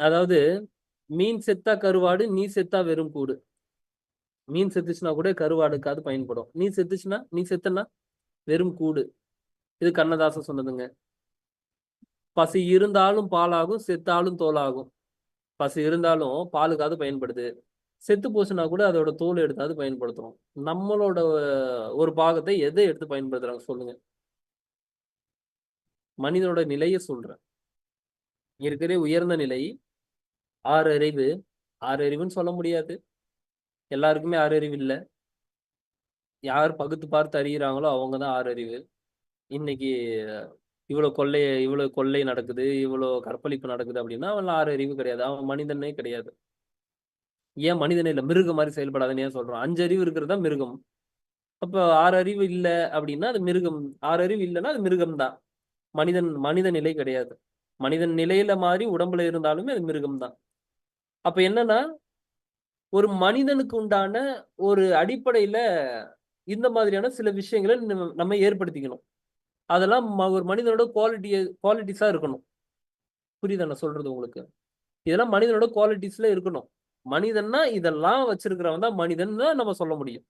அதாவது மீன் செத்தா கருவாடு, நீ செத்தா வெறும் கூடு. மீன் செத்துச்சுன்னா கூட கருவாடுக்காவது பயன்படும். நீ செத்தனா வெறும் கூடு. இது கண்ணதாசன் சொன்னதுங்க. பசி இருந்தாலும் பாலாகும், செத்தாலும் தோலாகும். பசி இருந்தாலும் பாலுக்காவது பயன்படுது. செத்து போச்சுன்னா கூட அதோட தோல் எடுத்தாவது பயன்படுத்துறோம். நம்மளோட ஒரு பாகத்தை எதை எடுத்து பயன்படுத்துறாங்க சொல்லுங்க? மனிதனோட நிலையை சொல்றேன். இருக்கிற உயர்ந்த நிலை 6 அறிவு. 6 அறிவுன்னு சொல்ல முடியாது. எல்லாருக்குமே 6 அறிவு இல்ல. யார் பகுத்து பார்த்து அறிகிறாங்களோ அவங்க தான் 6 அறிவு. இன்னைக்கு இவ்வளவு கொள்ளை நடக்குது, இவ்வளவு கற்பழிப்பு நடக்குது அப்படின்னா அவன் 6 அறிவு கிடையாது. அவன் மனிதனே கிடையாது. ஏன் மனிதனே இல்ல, மிருகம் மாதிரி செயல்படாதுன்னு ஏன் சொல்றோம்? 5 அறிவு இருக்கிறது தான் மிருகம். அப்ப 6 அறிவு இல்ல அப்படின்னா அது மிருகம். 6 அறிவு இல்லைன்னா அது மிருகம் தான். மனித நிலை கிடையாது. மனிதன் நிலையில மாதிரி உடம்புல இருந்தாலுமே அது மிருகம் தான். அப்ப என்னன்னா, ஒரு மனிதனுக்கு உண்டான ஒரு அடிப்படையில இந்த மாதிரியான சில விஷயங்களை நம்ம ஏற்படுத்திக்கணும். அதெல்லாம் ஒரு மனிதனோட குவாலிட்டிஸா இருக்கணும். புரியுதா நான் சொல்றது உங்களுக்கு? இதெல்லாம் மனிதனோட குவாலிட்டிஸ்ல இருக்கணும். மனிதன்னா இதெல்லாம் வச்சிருக்கிறவன் தான் மனிதன் தான் நம்ம சொல்ல முடியும்.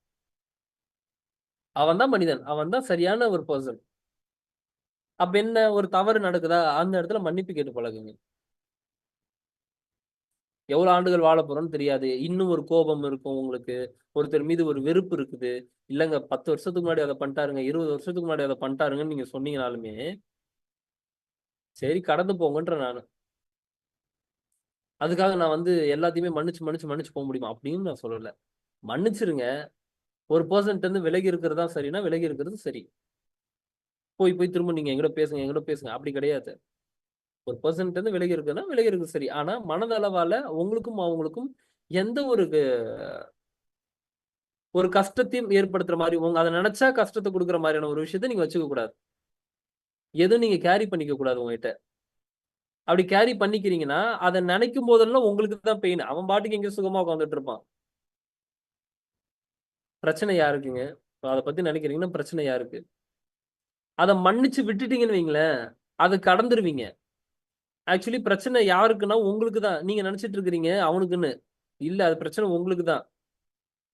அவன் தான் மனிதன். அவன் தான் சரியான ஒரு பர்சன். அப்ப என்ன, ஒரு தவறு நடக்குதா அந்த இடத்துல மன்னிப்பு கேட்டு பழகுங்க. எவ்வளவு ஆண்டுகள் வாழ போறோம்னு தெரியாது. இன்னும் ஒரு கோபம் இருக்கும் உங்களுக்கு. ஒருத்தர் மீது ஒரு வெறுப்பு இருக்குது. இல்லங்க 10 வருஷத்துக்கு முன்னாடி அதை பண்ணிட்டாருங்க, 20 வருஷத்துக்கு முன்னாடி அதை பண்ணிட்டாருங்கன்னு நீங்க சொன்னீங்கனாலுமே சரி கடந்து போங்கன்ற நானு. அதுக்காக நான் எல்லாத்தையுமே மன்னிச்சு போக முடியுமா அப்படின்னு நான் சொல்லல. மன்னிச்சிருங்க. ஒரு பர்சன்ட் இருந்து விலகி இருக்கிறது தான் சரின்னா விலகி இருக்கிறது சரி. போய் திரும்ப நீங்க எங்கிட்ட பேசுங்க அப்படி கிடையாது. ஒரு பர்சன்ட் இருந்து விலகி இருக்குன்னா விலகி இருக்கு சரி. ஆனா மனதளவால உங்களுக்கும் அவங்களுக்கும் எந்த ஒரு கஷ்டத்தையும் ஏற்படுத்துற மாதிரி அதை நினைச்சா கஷ்டத்தை கொடுக்குற மாதிரியான ஒரு விஷயத்த நீங்க வச்சுக்க கூடாது. எதுவும் நீங்க கேரி பண்ணிக்க கூடாது உங்ககிட்ட. அப்படி கேரி பண்ணிக்கிறீங்கன்னா அதை நினைக்கும் போதெல்லாம் உங்களுக்கு தான் பெயின். அவன் பாட்டுக்கு எங்க சுகமா உட்காந்துட்டு இருப்பான். பிரச்சனை யாருக்குங்க? அதை பத்தி நினைக்கிறீங்கன்னா பிரச்சனை யாருக்கு? அதை மன்னிச்சு விட்டுட்டீங்கன்னு வைங்களேன், அதை கடந்துருவீங்க. ஆக்சுவலி பிரச்சனை யாருக்குன்னா உங்களுக்கு தான். நீங்க நினைச்சிட்டு இருக்கிறீங்க அவனுக்குன்னு. இல்ல, அது பிரச்சனை உங்களுக்கு தான்.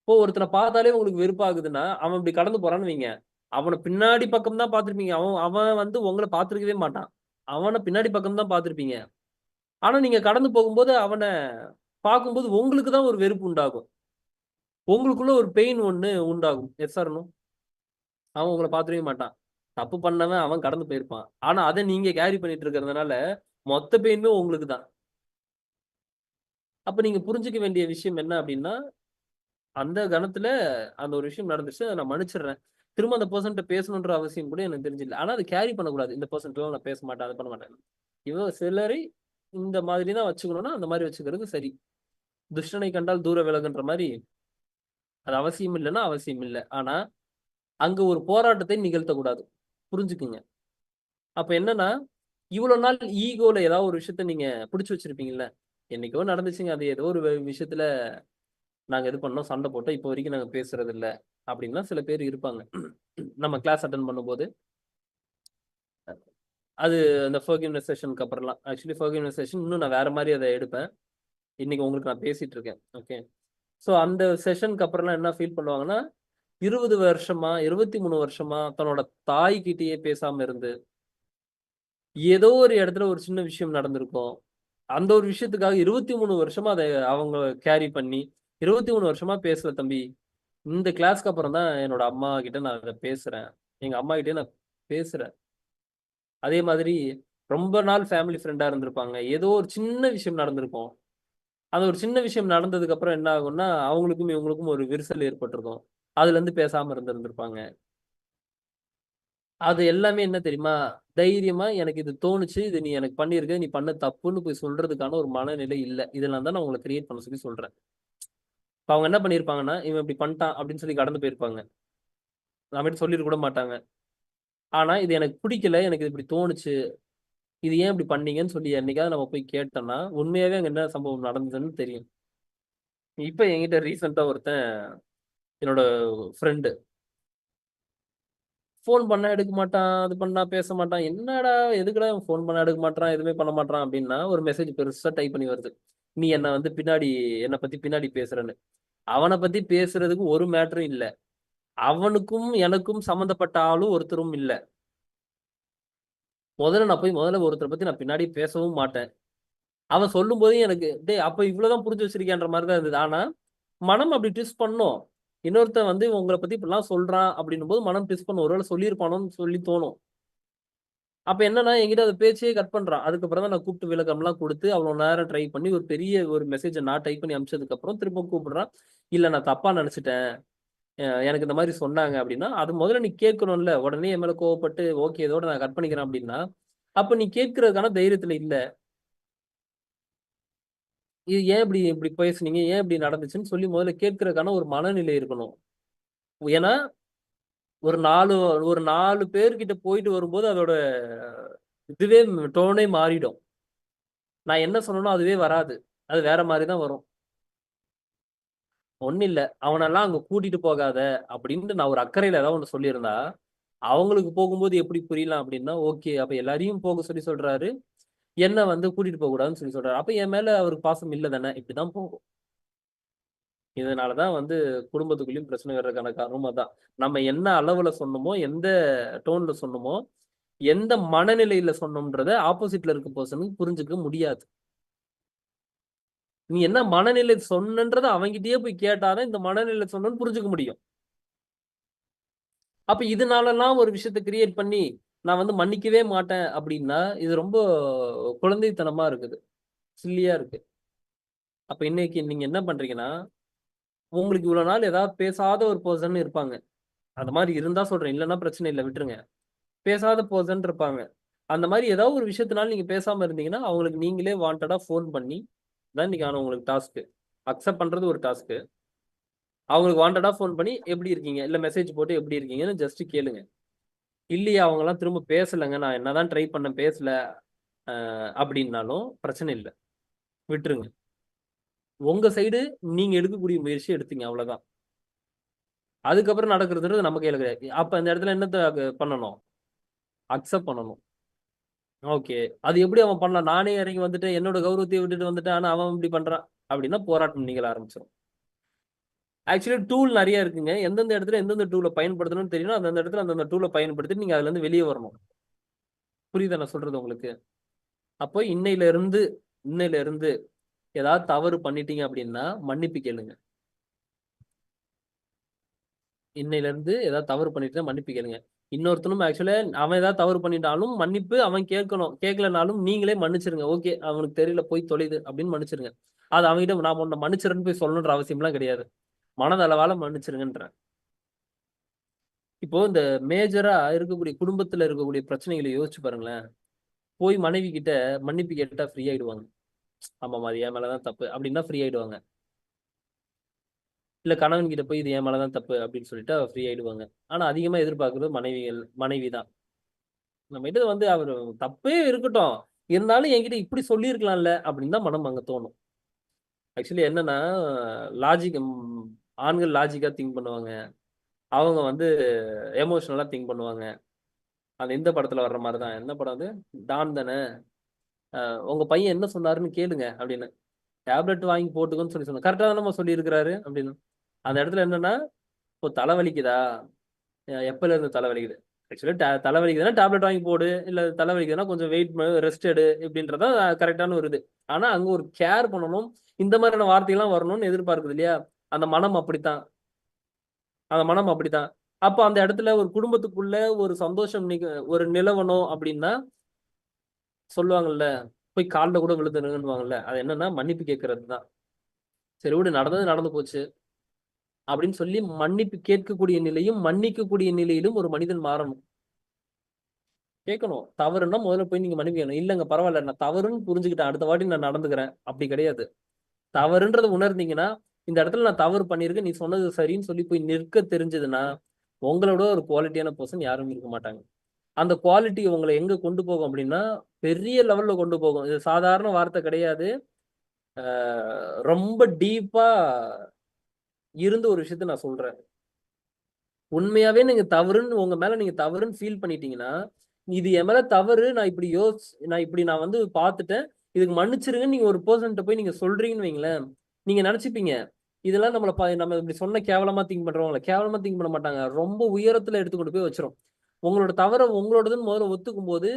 இப்போ ஒருத்தனை பார்த்தாலே உங்களுக்கு வெறுப்பாகுதுன்னா அவன் இப்படி கடந்து போறான்னு வைங்க, அவனை பின்னாடி பக்கம் தான் பார்த்திருப்பீங்க. அவன் உங்களை பார்த்திருக்கவே மாட்டான். அவனை பின்னாடி பக்கம் தான் பார்த்திருப்பீங்க. ஆனா நீங்க கடந்து போகும்போது அவனை பார்க்கும்போது உங்களுக்கு தான் ஒரு வெறுப்பு உண்டாகும். உங்களுக்குள்ள ஒரு பெயின் ஒண்ணு உண்டாகும். Yes or no? அவன் உங்களை பார்த்துருக்கவே மாட்டான். தப்பு பண்ணவன் அவன் கடந்து போயிருப்பான். ஆனா அதை நீங்க கேரி பண்ணிட்டு இருக்கிறதுனால மொத்த பெயினுமே உங்களுக்கு தான். அப்ப நீங்க புரிஞ்சுக்க வேண்டிய விஷயம் என்ன அப்படின்னா, அந்த கணத்துல அந்த ஒரு விஷயம் நடந்துச்சு. அதை நான் மன்னிச்சிடுறேன். திரும்ப அந்த பெர்சன்ட்ட பேசணுன்ற அவசியம் கூட எனக்கு தெரிஞ்சில்ல. ஆனா அதை கேரி பண்ணக்கூடாது. இந்த பெர்சன்ட்லாம் நான் பேச மாட்டேன், அதை பண்ண மாட்டேன். சிலரை இந்த மாதிரி தான் வச்சுக்கணும்னா அந்த மாதிரி வச்சுக்கிறது சரி. துஷ்டனை கண்டால் தூர விலகுன்ற மாதிரி அது அவசியம் இல்லைன்னா அவசியம் இல்லை. ஆனா அங்க ஒரு போராட்டத்தை நிகழ்த்தக்கூடாது. புரிஞ்சுக்குங்க. அப்ப என்னன்னா, இவ்வளவு நாள் ஈகோல ஏதாவது ஒரு விஷயத்த நீங்க பிடிச்சு வச்சிருப்பீங்கல்ல. என்னைக்கோ நடந்துச்சுங்க. அது ஏதோ ஒரு விஷயத்துல நாங்க இது பண்ணோம், சண்டை போட்டோம். இப்போ வரைக்கும் நாங்க பேசுறது இல்ல அப்படின்லாம் சில பேர் இருப்பாங்க. நம்ம கிளாஸ் அட்டன் பண்ணும்போது அது அந்த ஃபர்கிவ்னஸ் செஷனுக்கு அப்புறம்லாம். ஆக்சுவலி ஃபர்கிவ்னஸ் செஷன் இன்னும் நான் வேற மாதிரி அதை எடுப்பேன். இன்னைக்கு உங்களுக்கு நான் பேசிட்டு இருக்கேன். ஓகே. ஸோ அந்த செஷனுக்கு அப்புறம்லாம் என்ன ஃபீல் பண்ணுவாங்கன்னா, 20 வருஷமா 23 வருஷமா தன்னோட தாய்கிட்டயே பேசாம இருந்து ஏதோ ஒரு இடத்துல ஒரு சின்ன விஷயம் நடந்திருக்கும். அந்த ஒரு விஷயத்துக்காக 23 வருஷமா அதை அவங்க கேரி பண்ணி 23 வருஷமா பேசல தம்பி. இந்த கிளாஸ்க்கு அப்புறம் தான் என்னோட அம்மா கிட்ட நான் அதை பேசுறேன். எங்க அம்மா கிட்டே நான் பேசுறேன். அதே மாதிரி ரொம்ப நாள் ஃபேமிலி ஃப்ரெண்டா இருந்திருப்பாங்க. ஏதோ ஒரு சின்ன விஷயம் நடந்திருக்கும். அந்த ஒரு சின்ன விஷயம் நடந்ததுக்கு அப்புறம் என்ன ஆகும்னா, அவங்களுக்கும் இவங்களுக்கும் ஒரு விரிசல் ஏற்பட்டிருக்கும். அதுல இருந்து பேசாம இருந்திருப்பாங்க. அது எல்லாமே என்ன தெரியுமா? தைரியமா எனக்கு இது தோணுச்சு. இது நீ எனக்கு பண்ணியிருக்க. நீ பண்ண தப்புன்னு போய் சொல்றதுக்கான ஒரு மனநிலை இல்ல. இதெல்லாம் தான் நான் உங்கள கிரியேட் பண்ண சொல்லி சொல்றேன். இப்ப அவங்க என்ன பண்ணியிருப்பாங்கன்னா, இவன் இப்படி பண்ணிட்டான் அப்படின்னு சொல்லி கடந்து போயிருப்பாங்க. நம்மகிட்ட சொல்லிருக்க கூட மாட்டாங்க. ஆனா இது எனக்கு பிடிக்கல, எனக்கு இது இப்படி தோணுச்சு, இது ஏன் இப்படி பண்ணீங்கன்னு சொல்லி என்னைக்காவது நம்ம போய் கேட்டோம்னா, உண்மையாவே அங்க என்ன சம்பவம் நடந்ததுன்னு தெரியும். இப்ப என்கிட்ட ரீசெண்டா ஒருத்தன், என்னோட ஃப்ரெண்டு, ஃபோன் பண்ணா எடுக்க மாட்டான், அது பண்ணா பேச மாட்டான். என்னடா எதுக்குடா இவன் ஃபோன் பண்ணா எடுக்க மாட்றான், எதுவுமே பண்ண மாட்றான் அப்படின்னா, ஒரு மெசேஜ் பெருசா டைப் பண்ணி வருது. நீ என்ன வந்து பின்னாடி என்ன பத்தி பின்னாடி பேசுறன்னு. அவன பத்தி பேசுறதுக்கு ஒரு மேட்டரும் இல்ல. அவனுக்கும் எனக்கும் சம்மந்தப்பட்ட ஆளும் ஒருத்தரும் இல்ல. முதல்ல ஒருத்தர பத்தி நான் பின்னாடி பேசவும் மாட்டேன். அவன் சொல்லும்போது எனக்கு, டேய் அப்ப இவ்வளவுதான் புரிஞ்சு வச்சிருக்கியான்ற மாரி தான் இருந்தது. ஆனா, மனம் அப்படி ட்விஸ்ட் பண்ணும். இன்னொருத்தன் வந்து உங்கள பத்தி இப்படிலாம் சொல்றான் அப்படின்னும்போது மனம் ட்விஸ்ட் பண்ணும். ஒருவேளை சொல்லியிருப்பானோன்னு சொல்லி தோணும். அப்ப என்னன்னா, என்கிட்ட அந்த பேச்சையே கட் பண்றான். அதுக்கப்புறம் தான் நான் கூப்பிட்டு விளக்கம்லாம் குடுத்து, அவ்வளோ நேரம் ட்ரை பண்ணி ஒரு பெரிய ஒரு மெசேஜ நான் டைப் பண்ணி அனுப்பிச்சதுக்கப்புறம் திரும்ப கூப்பிடுறான். இல்ல நான் தப்பா நெனச்சுட்டேன். எனக்கு இந்த மாரி சொன்னாங்க அப்படின்னா, அது முதல்ல நீ கேட்கணும்ல. உடனே என் மேல கோவப்பட்டு, ஓகே இதோட நான் கட் பண்ணிக்கிறேன் அப்படின்னா, அப்ப நீ கேட்கறதுக்கான தைரியத்துல இல்ல. இது ஏன் இப்படி இப்படி பேசுனீங்க? ஏன் இப்படி நடந்துச்சுன்னு சொல்லி முதல்ல கேட்கறதுக்கான ஒரு மனநிலை இருக்கணும். ஏன்னா, ஒரு 4 பேர்கிட்ட போயிட்டு வரும்போது அதோட இதுவே டோனே மாறிடும். நான் என்ன சொன்னேனோ அதுவே வராது. அது வேற மாரி தான் வரும். ஒண்ணும் இல்ல. அவனெல்லாம் அங்க கூட்டிட்டு போகாத அப்படின்னு நான் ஒரு அக்கறையில ஏதாவது ஒண்ணு சொல்லியிருந்தா, அவங்களுக்கு போகும்போது எப்படி புரியலாம் அப்படின்னா, ஓகே அப்ப எல்லாரையும் போக சொல்லி சொல்றாரு. என்ன வந்து கூட்டிட்டு போகக்கூடாதுன்னு சொல்லி சொல்றாரு. அப்ப என் மேல அவருக்கு பாசம் இல்ல தானே! இப்படிதான் போகும். இதனால தான் வந்து குடும்பத்துக்குள்ளயும் பிரச்சனை வர்றதுக்கான காரணமும் அதான். நம்ம என்ன அளவுல சொன்னோமோ, எந்த டோன்ல சொன்னோமோ, எந்த மனநிலையில சொன்னோம்ன்றத ஆப்போசிட்ல இருக்க பெர்சனுக்கு புரிஞ்சுக்க முடியாது. நீ என்ன மனநிலை சொன்னன்றத அவன்கிட்டயே போய் கேட்டா தான் இந்த மனநிலையில சொன்னோன்னு புரிஞ்சுக்க முடியும். அப்ப இதனாலலாம் ஒரு விஷயத்த கிரியேட் பண்ணி, நான் வந்து மன்னிக்கவே மாட்டேன் அப்டின்னா, இது ரொம்ப குழந்தைத்தனமா இருக்குது. சில்லியா இருக்கு. அப்ப இன்னைக்கு நீங்க என்ன பண்றீங்கன்னா, உங்களுக்கு இவ்வளோ நாள் ஏதாவது பேசாத ஒரு பெர்சன் இருப்பாங்க. அந்த மாரி இருந்தா சொல்றேன். இல்லன்னா பிரச்சனை இல்ல விட்டுருங்க. பேசாத பெர்சன் இருப்பாங்க. அந்த மாரி ஏதாவது ஒரு விஷயத்தினால நீங்க பேசாம இருந்தீங்கன்னா, அவங்களுக்கு நீங்களே வாண்டடா ஃபோன் பண்ணி, இதான் இன்னைக்கான உங்களுக்கு டாஸ்க்கு. அக்செப்ட் பண்றது ஒரு டாஸ்க்கு. அவங்களுக்கு வாண்டடா ஃபோன் பண்ணி, "எப்படி இருக்கீங்க?" இல்ல மெசேஜ் போட்டு "எப்படி இருக்கீங்கன்னு?" ஜஸ்ட் கேளுங்க. இல்லையா அவங்கலாம் திரும்ப பேசலங்க. நான் என்னதான் ட்ரை பண்ணேன் பேசல. அப்படின்னாலும் பிரச்சனை இல்ல. விட்டுருங்க. உங்க சைடு நீங்க எடுக்கக்கூடிய முயற்சி எடுத்தீங்க அவ்வளவுதான். அதுக்கப்புறம் நடக்கிறதுன்றது நம்ம கையில கிடையாது. அப்ப அந்த இடத்துல என்னத்த பண்ணணும்? அக்செப்ட் பண்ணணும். ஓகே. அது எப்படி அவன் பண்ணலாம்? நானே இறங்கி வந்துட்டேன். என்னோட கௌரவத்தையும் விட்டுட்டு வந்துட்டேன். ஆனா அவன் இப்படி பண்றான். அப்படின்னா போராட்டம் நிகழ ஆரம்பிச்சுரும். ஆக்சுவலி டூல் நெறைய இருக்குங்க. எந்தெந்த இடத்துல எந்தெந்த டூல பயன்படுத்தணும்னு தெரியணும். அந்தந்த இடத்துல அந்தந்த டூல பயன்படுத்திட்டு நீங்க அதுலருந்து வெளிய வரணும். புரியுதா நான் சொல்றது உங்களுக்கு? அப்போ இன்னையில இருந்து ஏதாவது தவறு பண்ணிட்டீங்க அப்படின்னா, மன்னிப்பு கேளுங்க. இன்னையிலிருந்து ஏதாவது தவறு பண்ணிட்டா மன்னிப்பு கேளுங்க. இன்னொருத்தனும் ஆக்சுவலா அவன் ஏதாவது தவறு பண்ணிட்டாலும் மன்னிப்பு அவன் கேட்கணும். கேட்கலனாலும் நீங்களே மன்னிச்சிருங்க. ஓகே அவனுக்கு தெரியல போய் தொலையுது அப்படின்னு மன்னிச்சிருங்க. அது அவன்கிட்ட நான் உன்ன மன்னிச்சிடுறேன்னு போய் சொல்லணுன்ற அவசியம்லாம் கிடையாது. மனதளவால மன்னிச்சிருங்கன்றேன். இப்போ இந்த மேஜரா இருக்கக்கூடிய குடும்பத்துல இருக்கக்கூடிய பிரச்சனைகளை யோசிச்சு பாருங்களேன். போய் மனைவி கிட்ட மன்னிப்பு கேட்டா ஃப்ரீ ஆயிடுவாங்க. ஆமாம்மா அது என் மேல தான் தப்பு அப்படின்னா ஃப்ரீ ஆயிடுவாங்க. இல்ல கணவன் கிட்ட போய் இது என் மேல தான் தப்பு அப்படின்னு சொல்லிட்டு ஃப்ரீ ஆயிடுவாங்க. ஆனா அதிகமா எதிர்பார்க்கிறது மனைவி தான். நம்மகிட்ட வந்து அவரு தப்பே இருக்கட்டும். இருந்தாலும் என்கிட்ட இப்படி சொல்லியிருக்கலாம்ல அப்படின்னு தான் மனம் அங்க தோணும். ஆக்சுவலி என்னன்னா, லாஜிக் ஆண்கள் லாஜிக்கா திங்க் பண்ணுவாங்க. அவங்க வந்து எமோஷனலா திங்க் பண்ணுவாங்க. அந்த இந்த படத்துல வர்ற மாரி தான். என்ன படம் அது? டான் தானே. உங்க பையன் என்ன சொன்னாருன்னு கேளுங்க அப்படின்னு. டேப்லெட் வாங்கி போட்டுக்கோன்னு சொல்லி சொன்னான். கரெக்ட்டா தானம்மா சொல்லியிருக்கிறாரு அப்படின்னு. அந்த இடத்துல என்னன்னா, இப்போ தலை வலிக்குதா? எப்பல இருந்து தலை வலிக்குது? ஆக்சுவலா தலை வலிக்குதுன்னா டேப்லெட் வாங்கி போடு. இல்ல தலை வலிக்குதுன்னா கொஞ்சம் ரெஸ்ட் எடு இப்படின்றது தான் கரெக்ட்டான ஒரு இது. ஆனா அங்க ஒரு கேர் பண்ணணும். இந்த மாதிரியான வார்த்தைலாம் வரணும்னு எதிர்பார்க்குது இல்லையா? அந்த மனம் அப்படித்தான். அந்த மனம் அப்படித்தான். அப்ப அந்த இடத்துல ஒரு குடும்பத்துக்குள்ள ஒரு சந்தோஷம் ஒரு நிலவணும் அப்படின்னா, சொல்லுவாங்கல்ல, போய் கால்ல கூட விழுந்துருங்கன்னுவாங்கல்ல. அது என்னன்னா மன்னிப்பு கேட்கறது தான். சரி விடு நடந்தது நடந்து போச்சு. அப்படின்னு சொல்லி மன்னிப்பு கேட்கக்கூடிய நிலையும், மன்னிக்கக்கூடிய நிலையிலும் ஒரு மனிதன் மாறணும். கேட்கணும். தவறுன்னா முதல்ல போய் நீங்க மன்னிப்பு கேட்கணும். இல்லங்க பரவால்ல. நான் தவறுன்னு புரிஞ்சுக்கிட்டேன். அடுத்த வாட்டி நான் நடந்துக்கிறேன். அப்படி கிடையாது. தவறுன்றத உணர்ந்தீங்கன்னா, இந்த இடத்துல நான் தவறு பண்ணியிருக்கேன். நீ சொன்னது சரின்னு சொல்லி போய் நிற்க தெரிஞ்சதுன்னா, உங்களோட ஒரு குவாலிட்டியான பர்சன் யாரும் இருக்க மாட்டாங்க. அந்த குவாலிட்டி உங்களை எங்க கொண்டு போகும் அப்படின்னா பெரிய லெவல்ல கொண்டு போகும். இது சாதாரண வார்த்தை கிடையாது. ரொம்ப டீப்பா இருந்து ஒரு விஷயத்த நான் சொல்றேன். உண்மையாவே நீங்க தவறுன்னு உங்க மேல நீங்க தவறுன்னு ஃபீல் பண்ணிட்டீங்கன்னா, இது என் மேல தவறு. நான் வந்து பார்த்துட்டேன். இதுக்கு மன்னிச்சிருங்கன்னு நீங்க ஒரு பெர்சன்ட்ட போய் நீங்க சொல்றீங்கன்னு வைங்களேன், நீங்க நெனச்சுப்பீங்க. இதெல்லாம் நம்ம இப்படி சொன்னா கேவலமா திங்க் பண்றவங்கள கேவலமா திங்க் பண்ண மாட்டாங்க. ரொம்ப உயரத்துல எடுத்து கொண்டு போய் வச்சுரும். உங்களோட தவற உங்களோடதுன்னு முதல்ல ஒத்துக்கும்போது,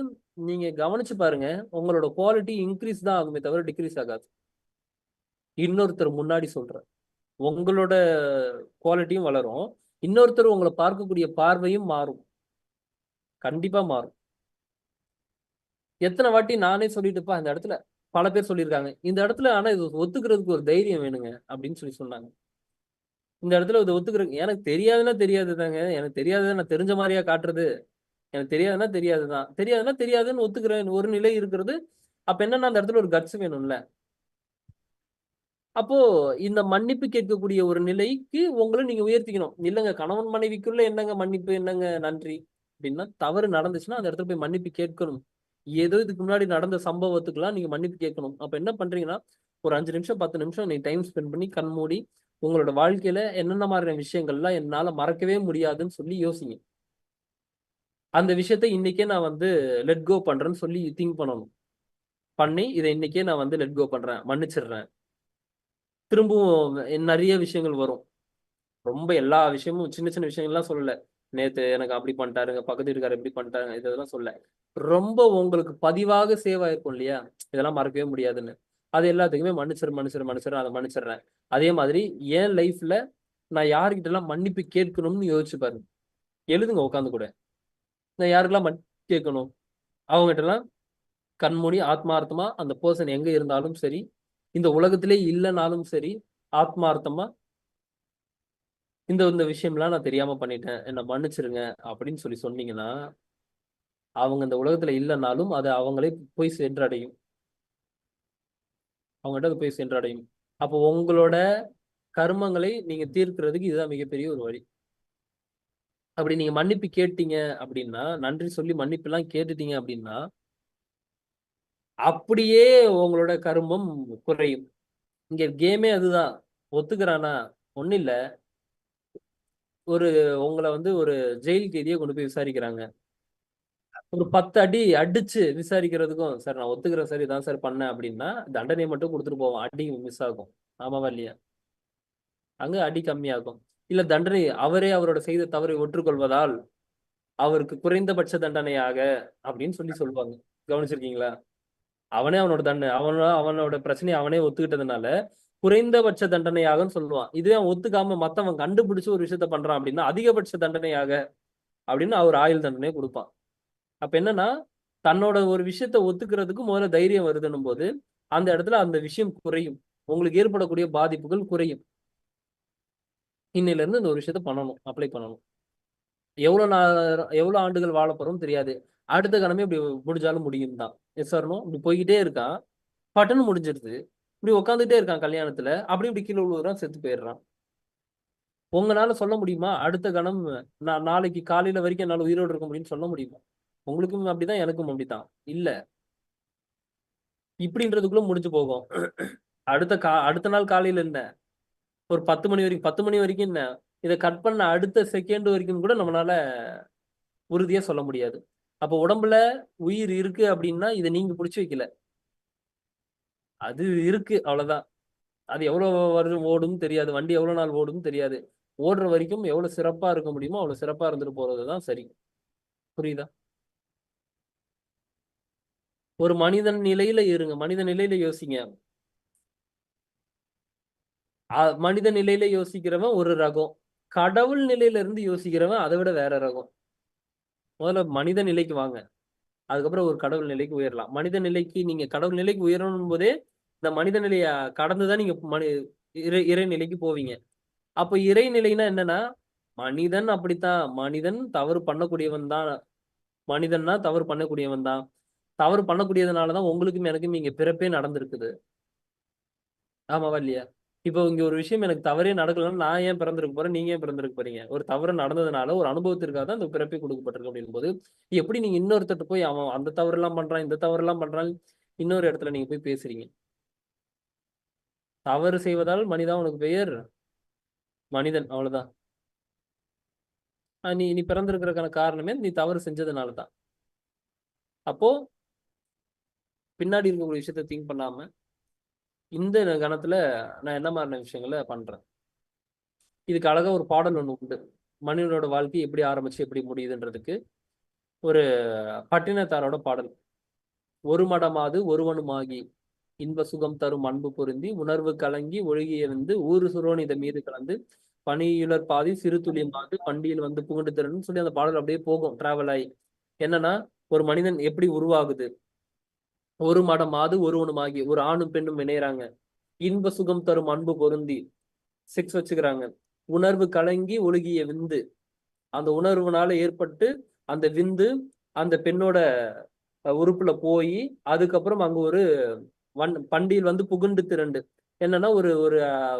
நீங்க கவனிச்சு பாருங்க. உங்களோட குவாலிட்டி இன்கிரீஸ் தான் ஆகுமே தவிர டிக்ரீஸ் ஆகாது. இன்னொருத்தர் முன்னாடி சொல்றேன். உங்களோட குவாலிட்டியும் வளரும். இன்னொருத்தர் உங்கள பார்க்கக்கூடிய பார்வையும் மாறும். கண்டிப்பா மாறும். எத்தன வாட்டி நானே சொல்லிட்டுப்பா இந்த இடத்துல பல பேர் சொல்லியிருக்காங்க. இந்த இடத்துல ஆனா இது ஒத்துக்கிறதுக்கு ஒரு தைரியம் வேணுங்க அப்படின்னு சொன்னாங்க. இந்த இடத்துல இத ஒத்துக்கிறதுக்கு எனக்கு தெரியாதுன்னா தெரியாதுதாங்க. எனக்கு தெரியாதத நான் தெரிஞ்ச மாரியா காட்டுறது? எனக்கு தெரியாதுன்னா தெரியாதுதான். தெரியாதுன்னா தெரியாதுன்னு ஒத்துக்கிற ஒரு நிலை இருக்கிறது. அப்ப என்னன்னா அந்த இடத்துல ஒரு கட்ஸ் வேணும்ல. அப்போ இந்த மன்னிப்பு கேட்கக்கூடிய ஒரு நிலைக்கு உங்கள நீங்க உயர்த்திக்கணும். இல்லங்க கணவன் மனைவிக்குள்ள என்னங்க மன்னிப்பு, என்னங்க நன்றி அப்படின்னா, தவறு நடந்துச்சுன்னா அந்த இடத்துல போய் மன்னிப்பு கேட்கணும். ஏதோ இதுக்கு முன்னாடி நடந்த சம்பவத்துக்கெல்லாம் நீங்க மன்னிப்பு கேட்கணும். அப்ப என்ன பண்றீங்கன்னா, ஒரு 5 நிமிஷம் 10 நிமிஷம் நீங்க டைம் ஸ்பெண்ட் பண்ணி கண் மூடி உங்களோட வாழ்க்கையில என்னென்ன மாதிரியான விஷயங்கள்லாம் என்னால மறக்கவே முடியாதுன்னு சொல்லி யோசிங்க. அந்த விஷயத்த இன்னைக்கே நான் வந்து லெட் கோ பண்றேன்னு சொல்லி திங்க் பண்ணணும். பண்ணி இத இன்னைக்கே நான் வந்து லெட் கோ பண்றேன். மன்னிச்சிடுறேன். திரும்பவும் நெறைய விஷயங்கள் வரும். ரொம்ப எல்லா விஷயமும் சின்ன சின்ன விஷயங்கள்லாம் சொல்லல. நேத்து எனக்கு அப்படி பண்ணிட்டாருங்க, பக்கத்து வீட்டுக்காரர் இப்படி பண்ணிட்டாருங்க, இதெல்லாம் சொல்லல. ரொம்ப உங்களுக்கு பதிவாக சேவ் ஆயிருக்கும் இல்லையா? இதெல்லாம் மறக்கவே முடியாதுன்னு. அது எல்லாத்துக்குமே மன்னிச்சிடுறேன். அத மன்னிச்சிடுறேன். அதே மாதிரி என் லைஃப்ல நான் யார்கிட்டலாம் மன்னிப்பு கேட்கணும்னு யோசிச்சு பாருங்க. எழுதுங்க உட்கார்ந்து கூட. நான் யாருக்கெல்லாம் கேட்கணும்? அவங்ககிட்டலாம் கண்மூடி ஆத்மார்த்தமா அந்த பெர்சன் எங்க இருந்தாலும் சரி, இந்த உலகத்திலே இல்லனாலும் சரி, ஆத்மார்த்தமா இந்த இந்த விஷயம்லாம் நான் தெரியாம பண்ணிட்டேன். என்ன மன்னிச்சிருங்க அப்படின்னு சொல்லி சொன்னீங்கன்னா, அவங்க இந்த உலகத்துல இல்லனாலும் அது அவங்களே போய் சென்றடையும். அவங்ககிட்ட அது போய் சென்றடையும். அப்போ உங்களோட கர்மங்களை நீங்க தீர்க்கிறதுக்கு இதுதான் மிகப்பெரிய ஒரு வழி. அப்படி நீங்க மன்னிப்பு கேட்டீங்க அப்படின்னா, நன்றி சொல்லி மன்னிப்புலாம் கேட்டுட்டீங்க அப்படின்னா, அப்படியே உங்களோட கர்மம் குறையும். இங்க கேமே அதுதான். ஒத்துக்கிறானா? ஒண்ணும் இல்ல. ஒரு உங்கள வந்து ஒரு ஜெயில் கைதிய கொண்டு போய் விசாரிக்கிறாங்க. ஒரு 10 அடி அடிச்சு விசாரிக்கிறதுக்கும், சார் நான் ஒத்துக்கிறேன் சார். இதான் சார் பண்ணேன் அப்படின்னா, தண்டனைய மட்டும் குடுத்துட்டு போவான். அடி மிஸ் ஆகும். ஆமாவா இல்லையா? அங்க அடி கம்மியாகும். இல்ல தண்டனை அவரே அவரோட செய்த தவறை ஒற்றுக்கொள்வதால், அவருக்கு குறைந்தபட்ச தண்டனையாக அப்படின்னு சொல்லி சொல்லுவாங்க. கவனிச்சிருக்கீங்களா? அவனே அவனோட அவனோட பிரச்சனைய அவனே ஒத்துக்கிட்டதுனால, குறைந்தபட்ச தண்டனையாகன்னு சொல்லுவான். இதுவே அவன் ஒத்துக்காம மத்தவன் கண்டுபிடிச்சு ஒரு விஷயத்த பண்றான் அப்படின்னா, அதிகபட்ச தண்டனையாக அப்படின்னு அவர் ஆயுள் தண்டனைய குடுப்பான். அப்ப என்னன்னா, தன்னோட ஒரு விஷயத்த ஒத்துக்கிறதுக்கு முதல்ல தைரியம் வருதுன்னும் போது, அந்த இடத்துல அந்த விஷயம் குறையும். உங்களுக்கு ஏற்படக்கூடிய பாதிப்புகள் குறையும். இன்னையில இருந்து இந்த ஒரு விஷயத்த பண்ணணும். அப்ளை பண்ணணும். எவ்வளவு ஆண்டுகள் வாழப் போறோம்னு தெரியாது. அடுத்த கணமே இப்படி முடிஞ்சாலும் முடியும் தான். Yes or no? இப்படி போய்க்கிட்டே இருக்கான். பட்டுன்னு முடிஞ்சிருது. இப்படி உட்கார்ந்துட்டே இருக்கான் கல்யாணத்துல. அப்படி இப்படி கீழ விழுகுறான், செத்து போயிடுறான். உங்கனால சொல்ல முடியுமா? அடுத்த கணம் நான் நாளைக்கு காலையில வரைக்கும் என்னால உயிரோடு இருக்க முடியும்னு சொல்ல முடியுமா? உங்களுக்கும் அப்படிதான், எனக்கும் அப்படித்தான். இல்ல. இப்படின்றதுக்குள்ள முடிஞ்சு போகும். அடுத்த நாள் காலையில என்ன? ஒரு 10 மணி வரைக்கும் 10 மணி வரைக்கும் என்ன? இத கட் பண்ண அடுத்த செகண்ட் வரைக்கும் கூட நம்மளால உறுதியா சொல்ல முடியாது. அப்ப உடம்புல உயிர் இருக்கு அப்படின்னா, இத நீங்க புடிச்சு வைக்கல. அது இருக்கு அவ்வளவுதான். அது எவ்வளவு வருடம் ஓடும்னு தெரியாது. வண்டி எவ்வளவு நாள் ஓடும்னு தெரியாது. ஓடுற வரைக்கும் எவ்வளவு சிறப்பா இருக்க முடியுமோ, அவ்வளவு சிறப்பா இருந்துட்டு போறதுதான் சரி. புரியுதா? ஒரு மனிதன் நிலையில இருங்க. மனித நிலையில யோசிங்க. மனித நிலையில யோசிக்கிறவன் ஒரு ரகம். கடவுள் நிலையில இருந்து யோசிக்கிறவன் அதை விட வேற ரகம். முதல்ல மனித நிலைக்கு வாங்க. அதுக்கப்புறம் ஒரு கடவுள் நிலைக்கு உயரலாம். மனித நிலைக்கு நீங்க கடவுள் நிலைக்கு உயரணும் போதே இந்த மனித நிலைய கடந்துதான் நீங்க இறை நிலைக்கு போவீங்க. அப்ப இறை நிலைன்னா என்னன்னா, மனிதன் அப்படித்தான். மனிதன் தவறு பண்ணக்கூடியவன் தான். மனிதன்னா தவறு பண்ணக்கூடியவன் தான். தவறு பண்ணக்கூடியதுனாலதான் உங்களுக்கும் எனக்கும் இங்க பிறப்பே நடந்திருக்குது. ஆமாவா இல்லையா? இப்போ இங்க ஒரு விஷயம் எனக்கு தவறே நடக்கலன்னா நான் ஏன் பிறந்திருக்க போறேன், நீங்க ஏன் பிறந்திருக்க போறீங்க? ஒரு தவறு நடந்ததுனால ஒரு அனுபவத்திற்காக தான் அந்த பிறப்பே கொடுக்கப்பட்டிருக்கு அப்படின் போது, எப்படி நீங்க இன்னொருத்தர்ட்ட போய் அவன் அந்த தவறு எல்லாம் பண்றான், இந்த தவறு எல்லாம் பண்றான், இன்னொரு இடத்துல நீங்க போய் பேசுறீங்க? தவறு செய்வதால் மனிதா உனக்கு பெயர் மனிதன், அவ்வளவுதான். நீ நீ பிறந்திருக்கிறதுக்கான காரணமே நீ தவறு செஞ்சதுனால தான். அப்போ பின்னாடி இருக்கக்கூடிய விஷயத்த திங்க் பண்ணாம இந்த கணத்துல நான் என்ன மாதிரியான விஷயங்களை பண்றேன். இதுக்கு அழகா ஒரு பாடல் ஒண்ணு உண்டு. மனிதனோட வாழ்க்கை எப்படி ஆரம்பிச்சு எப்படி முடியுதுன்றதுக்கு ஒரு பட்டினத்தாரோட பாடல். ஒரு மடமாது ஒருவனுமாகி இன்ப சுகம் தரும் அன்பு பொருந்தி உணர்வு கலங்கி ஒழுகியிருந்து ஊறு சுரோனித மீது கலந்து பனியுலர் பாதி சிறு துளியமாது பண்டியில் வந்து புகுண்டு திறன்னு சொல்லி அந்த பாடல் அப்படியே போகும் டிராவல் ஆகி. என்னன்னா ஒரு மனிதன் எப்படி உருவாகுது, ஒரு மடமாது ஒருவனுமாகி ஒரு ஆணும் பெண்ணும் இணையறாங்க, இன்ப சுகம் தரும் அன்பு பொருந்தி செக்ஸ் வச்சுக்கிறாங்க, உணர்வு கலங்கி ஒழுகிய விந்து அந்த உணர்வுனால ஏற்பட்டு அந்த விந்து அந்த பெண்ணோட உறுப்புல போய் அதுக்கப்புறம் அங்க ஒரு பண்டியில் வந்து புகுண்டு திரண்டு என்னன்னா ஒரு ஒரு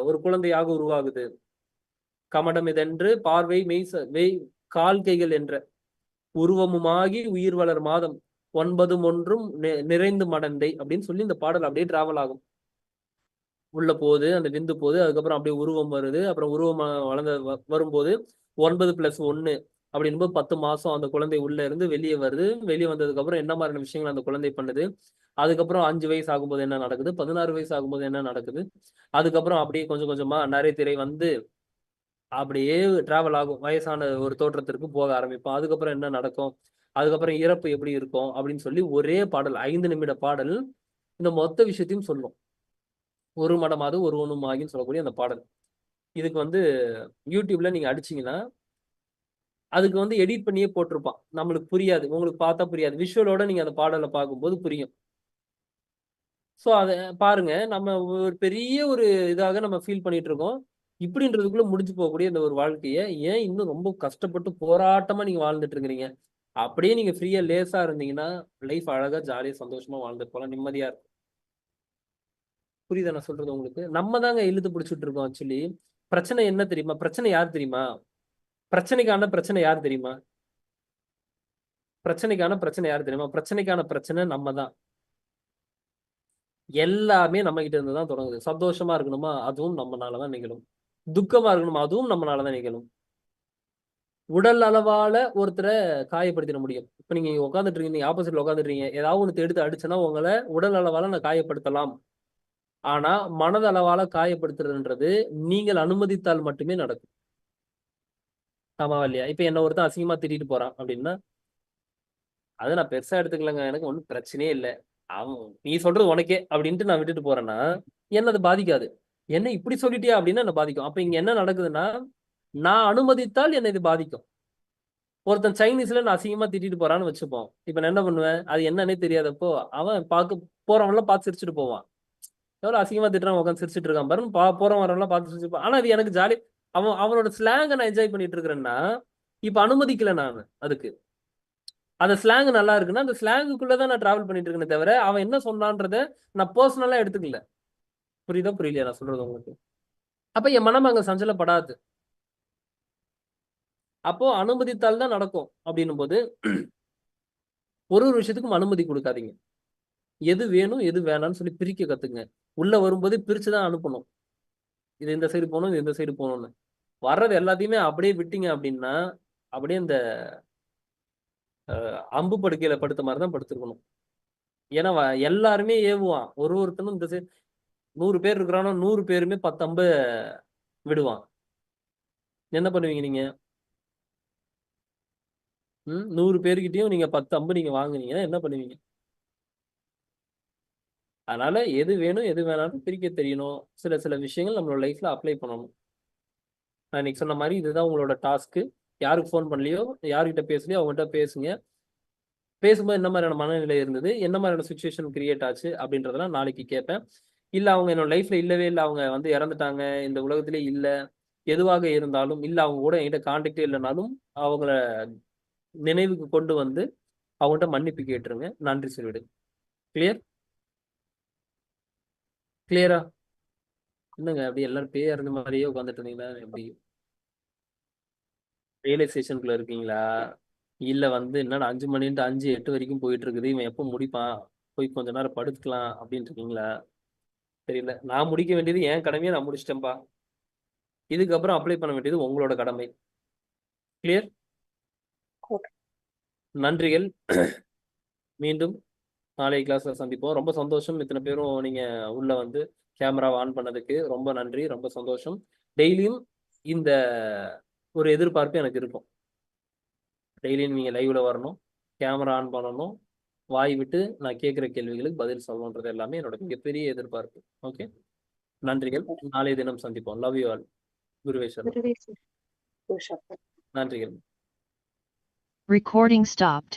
ஒரு குழந்தையாக உருவாகுது. கமடம் இதென்று பார்வை மெய் கால் கைகள் என்ற உருவமுமாகி உயிர் வளர் மாதம் 9 ஒன்றும் நிறைந்து மடந்தை அப்படின்னு சொல்லி இந்த பாடல் அப்படியே டிராவல் ஆகும். உள்ள போகுது அந்த விந்து போகுது, அதுக்கப்புறம் அப்படியே உருவம் வருது, அப்புறம் உருவம் வளர்ந்த வரும்போது 9+1 அப்படின்போது 10 மாசம் அந்த குழந்தை உள்ள இருந்து வெளியே வருது. வெளியே வந்ததுக்கு அப்புறம் என்ன மாதிரியான விஷயங்கள் அந்த குழந்தை பண்ணுது, அதுக்கப்புறம் 5 வயசு ஆகும்போது என்ன நடக்குது, 16 வயசு ஆகும்போது என்ன நடக்குது, அதுக்கப்புறம் அப்படியே கொஞ்சம் கொஞ்சமா நிறைய திரை வந்து அப்படியே டிராவல் ஆகும். வயசான ஒரு தோற்றத்திற்கு போக ஆரம்பிப்போம். அதுக்கப்புறம் என்ன நடக்கும், அதுக்கப்புறம் இறப்பு எப்படி இருக்கும் அப்படின்னு சொல்லி ஒரே பாடல் 5 நிமிட பாடல் இந்த மொத்த விஷயத்தையும் சொல்லும். ஒரு மடமாவது ஒரு ஒண்ணுமாகின்னு சொல்லக்கூடிய அந்த பாடல். இதுக்கு வந்து யூடியூப்ல நீங்க அடிச்சீங்கன்னா அதுக்கு வந்து எடிட் பண்ணியே போட்டிருப்பான். நம்மளுக்கு புரியாது, உங்களுக்கு பார்த்தா புரியாது. விஷுவலோட நீங்க அந்த பாடலை பார்க்கும்போது புரியும். ஸோ அதை பாருங்க, நம்ம ஒரு பெரிய ஒரு இதாக நம்ம ஃபீல் பண்ணிட்டு இருக்கோம். இப்படின்றதுக்குள்ள முடிஞ்சு போகக்கூடிய இந்த ஒரு வாழ்க்கையை ஏன் இன்னும் ரொம்ப கஷ்டப்பட்டு போராட்டமா நீங்க வாழ்ந்துட்டு இருக்கிறீங்க? அப்படியே நீங்க ஃப்ரீயா லேசா இருந்தீங்கன்னா லைஃப் அழகா ஜாலியா சந்தோஷமா வாழ்ந்துட்டு போகலாம், நிம்மதியா இருக்கும். புரியுதா நான் சொல்றது உங்களுக்கு? நம்ம தாங்க இழுத்து பிடிச்சிட்டு இருக்கோம் ஆக்சுவலி. பிரச்சனை என்ன தெரியுமா? பிரச்சனை யார் தெரியுமா? பிரச்சனைக்கான பிரச்சனை யார் தெரியுமா? பிரச்சனைக்கான பிரச்சனை யார் தெரியுமா? பிரச்சனைக்கான பிரச்சனை நம்ம தான். எல்லாமே நம்ம கிட்ட இருந்து தான் தொடங்குது. சந்தோஷமா இருக்கணுமா? அதுவும் நம்மனாலதான் நிகழும். துக்கமா இருக்கணுமா? அதுவும் நம்மனாலதான் நிகழும். உடல் அளவால ஒருத்தரை காயப்படுத்திட முடியும். இப்ப நீங்க உட்காந்துட்டு இருக்கீங்க, நீங்க ஆப்போசிட்ல உட்காந்துட்டு இருக்கீங்க, ஏதாவது ஒண்ணு எடுத்து அடிச்சேன்னா உங்களை உடல் அளவால நான் காயப்படுத்தலாம். ஆனா மனதளவால காயப்படுத்துறதுன்றது நீங்கள் அனுமதித்தால் மட்டுமே நடக்கும். ஆமாவா இல்லையா? இப்ப என்ன ஒருத்தன் அசிங்கமா திட்டிட்டு போறான் அப்படின்னா அதை நான் பெருசா எடுத்துக்கலங்க, எனக்கு ஒன்றும் பிரச்சனையே இல்லை, அவன் நீ சொல்றது உனக்கே அப்படின்ட்டு நான் விட்டுட்டு போறேன்னா என்ன அது பாதிக்காது. என்ன இப்படி சொல்லிட்டியா அப்படின்னா என்ன பாதிக்கும். அப்ப இங்க என்ன நடக்குதுன்னா நான் அனுமதித்தால் என்ன இது பாதிக்கும். ஒருத்தன் சைனீஸ்ல நான் அசிங்கமா திட்டிட்டு போறான்னு வச்சுப்போம். இப்ப நான் என்ன பண்ணுவேன், அது என்னன்னே தெரியாதப்போ அவன் பார்க்க போறவன்லாம் பார்த்து சிரிச்சுட்டு போவான். எவ்வளவு அசிங்கமா திட்டுறான் உட்காந்து சிரிச்சுட்டு இருக்கான் பாருன்னு போறவன் வரவன்லாம் பார்த்து சிரிச்சுப்பான். ஆனா அது எனக்கு ஜாலி. அவனோட ஸ்லாங்கை நான் என்ஜாய் பண்ணிட்டு இருக்கிறேன்னா இப்ப அனுமதிக்கல நான் அதுக்கு. அந்த ஸ்லாங் நல்லா இருக்குன்னா அந்த ஸ்லாங்குக்குள்ளதான் நான் டிராவல் பண்ணிட்டு இருக்கேனே தவிர அவன் என்ன சொன்னான்றத நான் பர்சனலா எடுத்துக்கல. புரியுதா புரியலையா நான் சொல்றது உங்களுக்கு? அப்ப என் மனம் அங்க சஞ்சலப்படாது. அப்போ அனுமதித்தால் தான் நடக்கும் அப்படின்னும் போது ஒரு ஒரு விஷயத்துக்கும் அனுமதி கொடுக்காதீங்க. எது வேணும் எது வேணாம்னு சொல்லி பிரிக்க கத்துங்க. உள்ள வரும்போது பிரிச்சுதான் அனுப்பணும். இது இந்த சைடு போகணும், இது இந்த சைடு போகணும்னு. வர்றது எல்லாத்தையுமே அப்படியே விட்டீங்க அப்படின்னா அப்படியே இந்த அம்பு படுக்கையில படுத்த மாதிரிதான் படுத்திருக்கணும். ஏன்னா எல்லாருமே ஏவுவான். ஒருத்தனும் இந்த சைடு 100 பேர் இருக்கிறானோ 100 பேருமே 10 அம்பு விடுவான். என்ன பண்ணுவீங்க நீங்க? 100 பேருக்கிட்டையும் நீங்க 10 அம்பு நீங்க வாங்குனீங்கன்னா என்ன பண்ணுவீங்க? அதனால எது வேணும் எது வேணாலும் பிரிக்க தெரியணும். சில சில விஷயங்கள் நம்மளோட லைஃப்ல அப்ளை பண்ணணும். நான் இன்னைக்கு சொன்ன மாதிரி இதுதான் உங்களோட டாஸ்க்கு. யாருக்கு ஃபோன் பண்ணலையோ, யார்கிட்ட பேசலையோ அவங்ககிட்ட பேசுங்க. பேசும்போது என்ன மாதிரியான மனநிலை இருந்தது, என்ன மாதிரியான சுச்சுவேஷன் கிரியேட் ஆச்சு அப்படின்றதெல்லாம் நாளைக்கு கேட்பேன். இல்ல அவங்க என்னோட லைஃப்ல இல்லவே இல்லை, அவங்க வந்து இறந்துட்டாங்க, இந்த உலகத்திலே இல்ல, எதுவாக இருந்தாலும் இல்ல, அவங்க கூட என்கிட்ட கான்டாக்டே இல்லைனாலும் அவங்கள நினைவுக்கு கொண்டு வந்து அவங்கள்ட்ட மன்னிப்பு கேட்டுருங்க, நன்றி சொல்லிடுங்க. கிளியர்? கிளியரா? என்னங்க அப்படியே எல்லாரும் பேயா இருந்த மாதிரியே உட்காந்துட்டு இருந்தீங்களா எப்படி? ரியலைசேஷனுக்குள்ள இருக்கீங்களா? இல்ல வந்து என்னடா 5 மணின்ட்டு 5, 8 வரைக்கும் போயிட்டு இருக்குது, இவன் எப்போ முடிப்பான், போய் கொஞ்ச நேரம் படுத்துக்கலாம் அப்படின்னு இருக்கீங்களா? தெரியல. நான் முடிக்க வேண்டியது என் கடமையை நான் முடிச்சிட்டேன்பா. இதுக்கப்புறம் அப்ளை பண்ண வேண்டியது உங்களோட கடமை. கிளியர்? நன்றிகள். மீண்டும் நாளை கிளாஸ்ல சந்திப்போம். ரொம்ப சந்தோஷம் இத்தனை பேரும் நீங்க உள்ள வந்து கேமராவை ஆன் பண்ணதுக்கு ரொம்ப நன்றி, ரொம்ப சந்தோஷம். டெய்லியும் இந்த ஒரு எதிர்பார்ப்பு எனக்கு இருக்கும். டெய்லியும் நீங்க லைவ்ல வரணும், கேமரா ஆன் பண்ணணும், வாய் விட்டு நான் கேட்குற கேள்விகளுக்கு பதில் சொல்லணுன்றது எல்லாமே என்னோட மிகப்பெரிய எதிர்பார்ப்பு. ஓகே, நன்றிகள். நாளைய தினம் சந்திப்போம். Love you all. குருவேஸ்வரன். நன்றிகள். Recording stopped.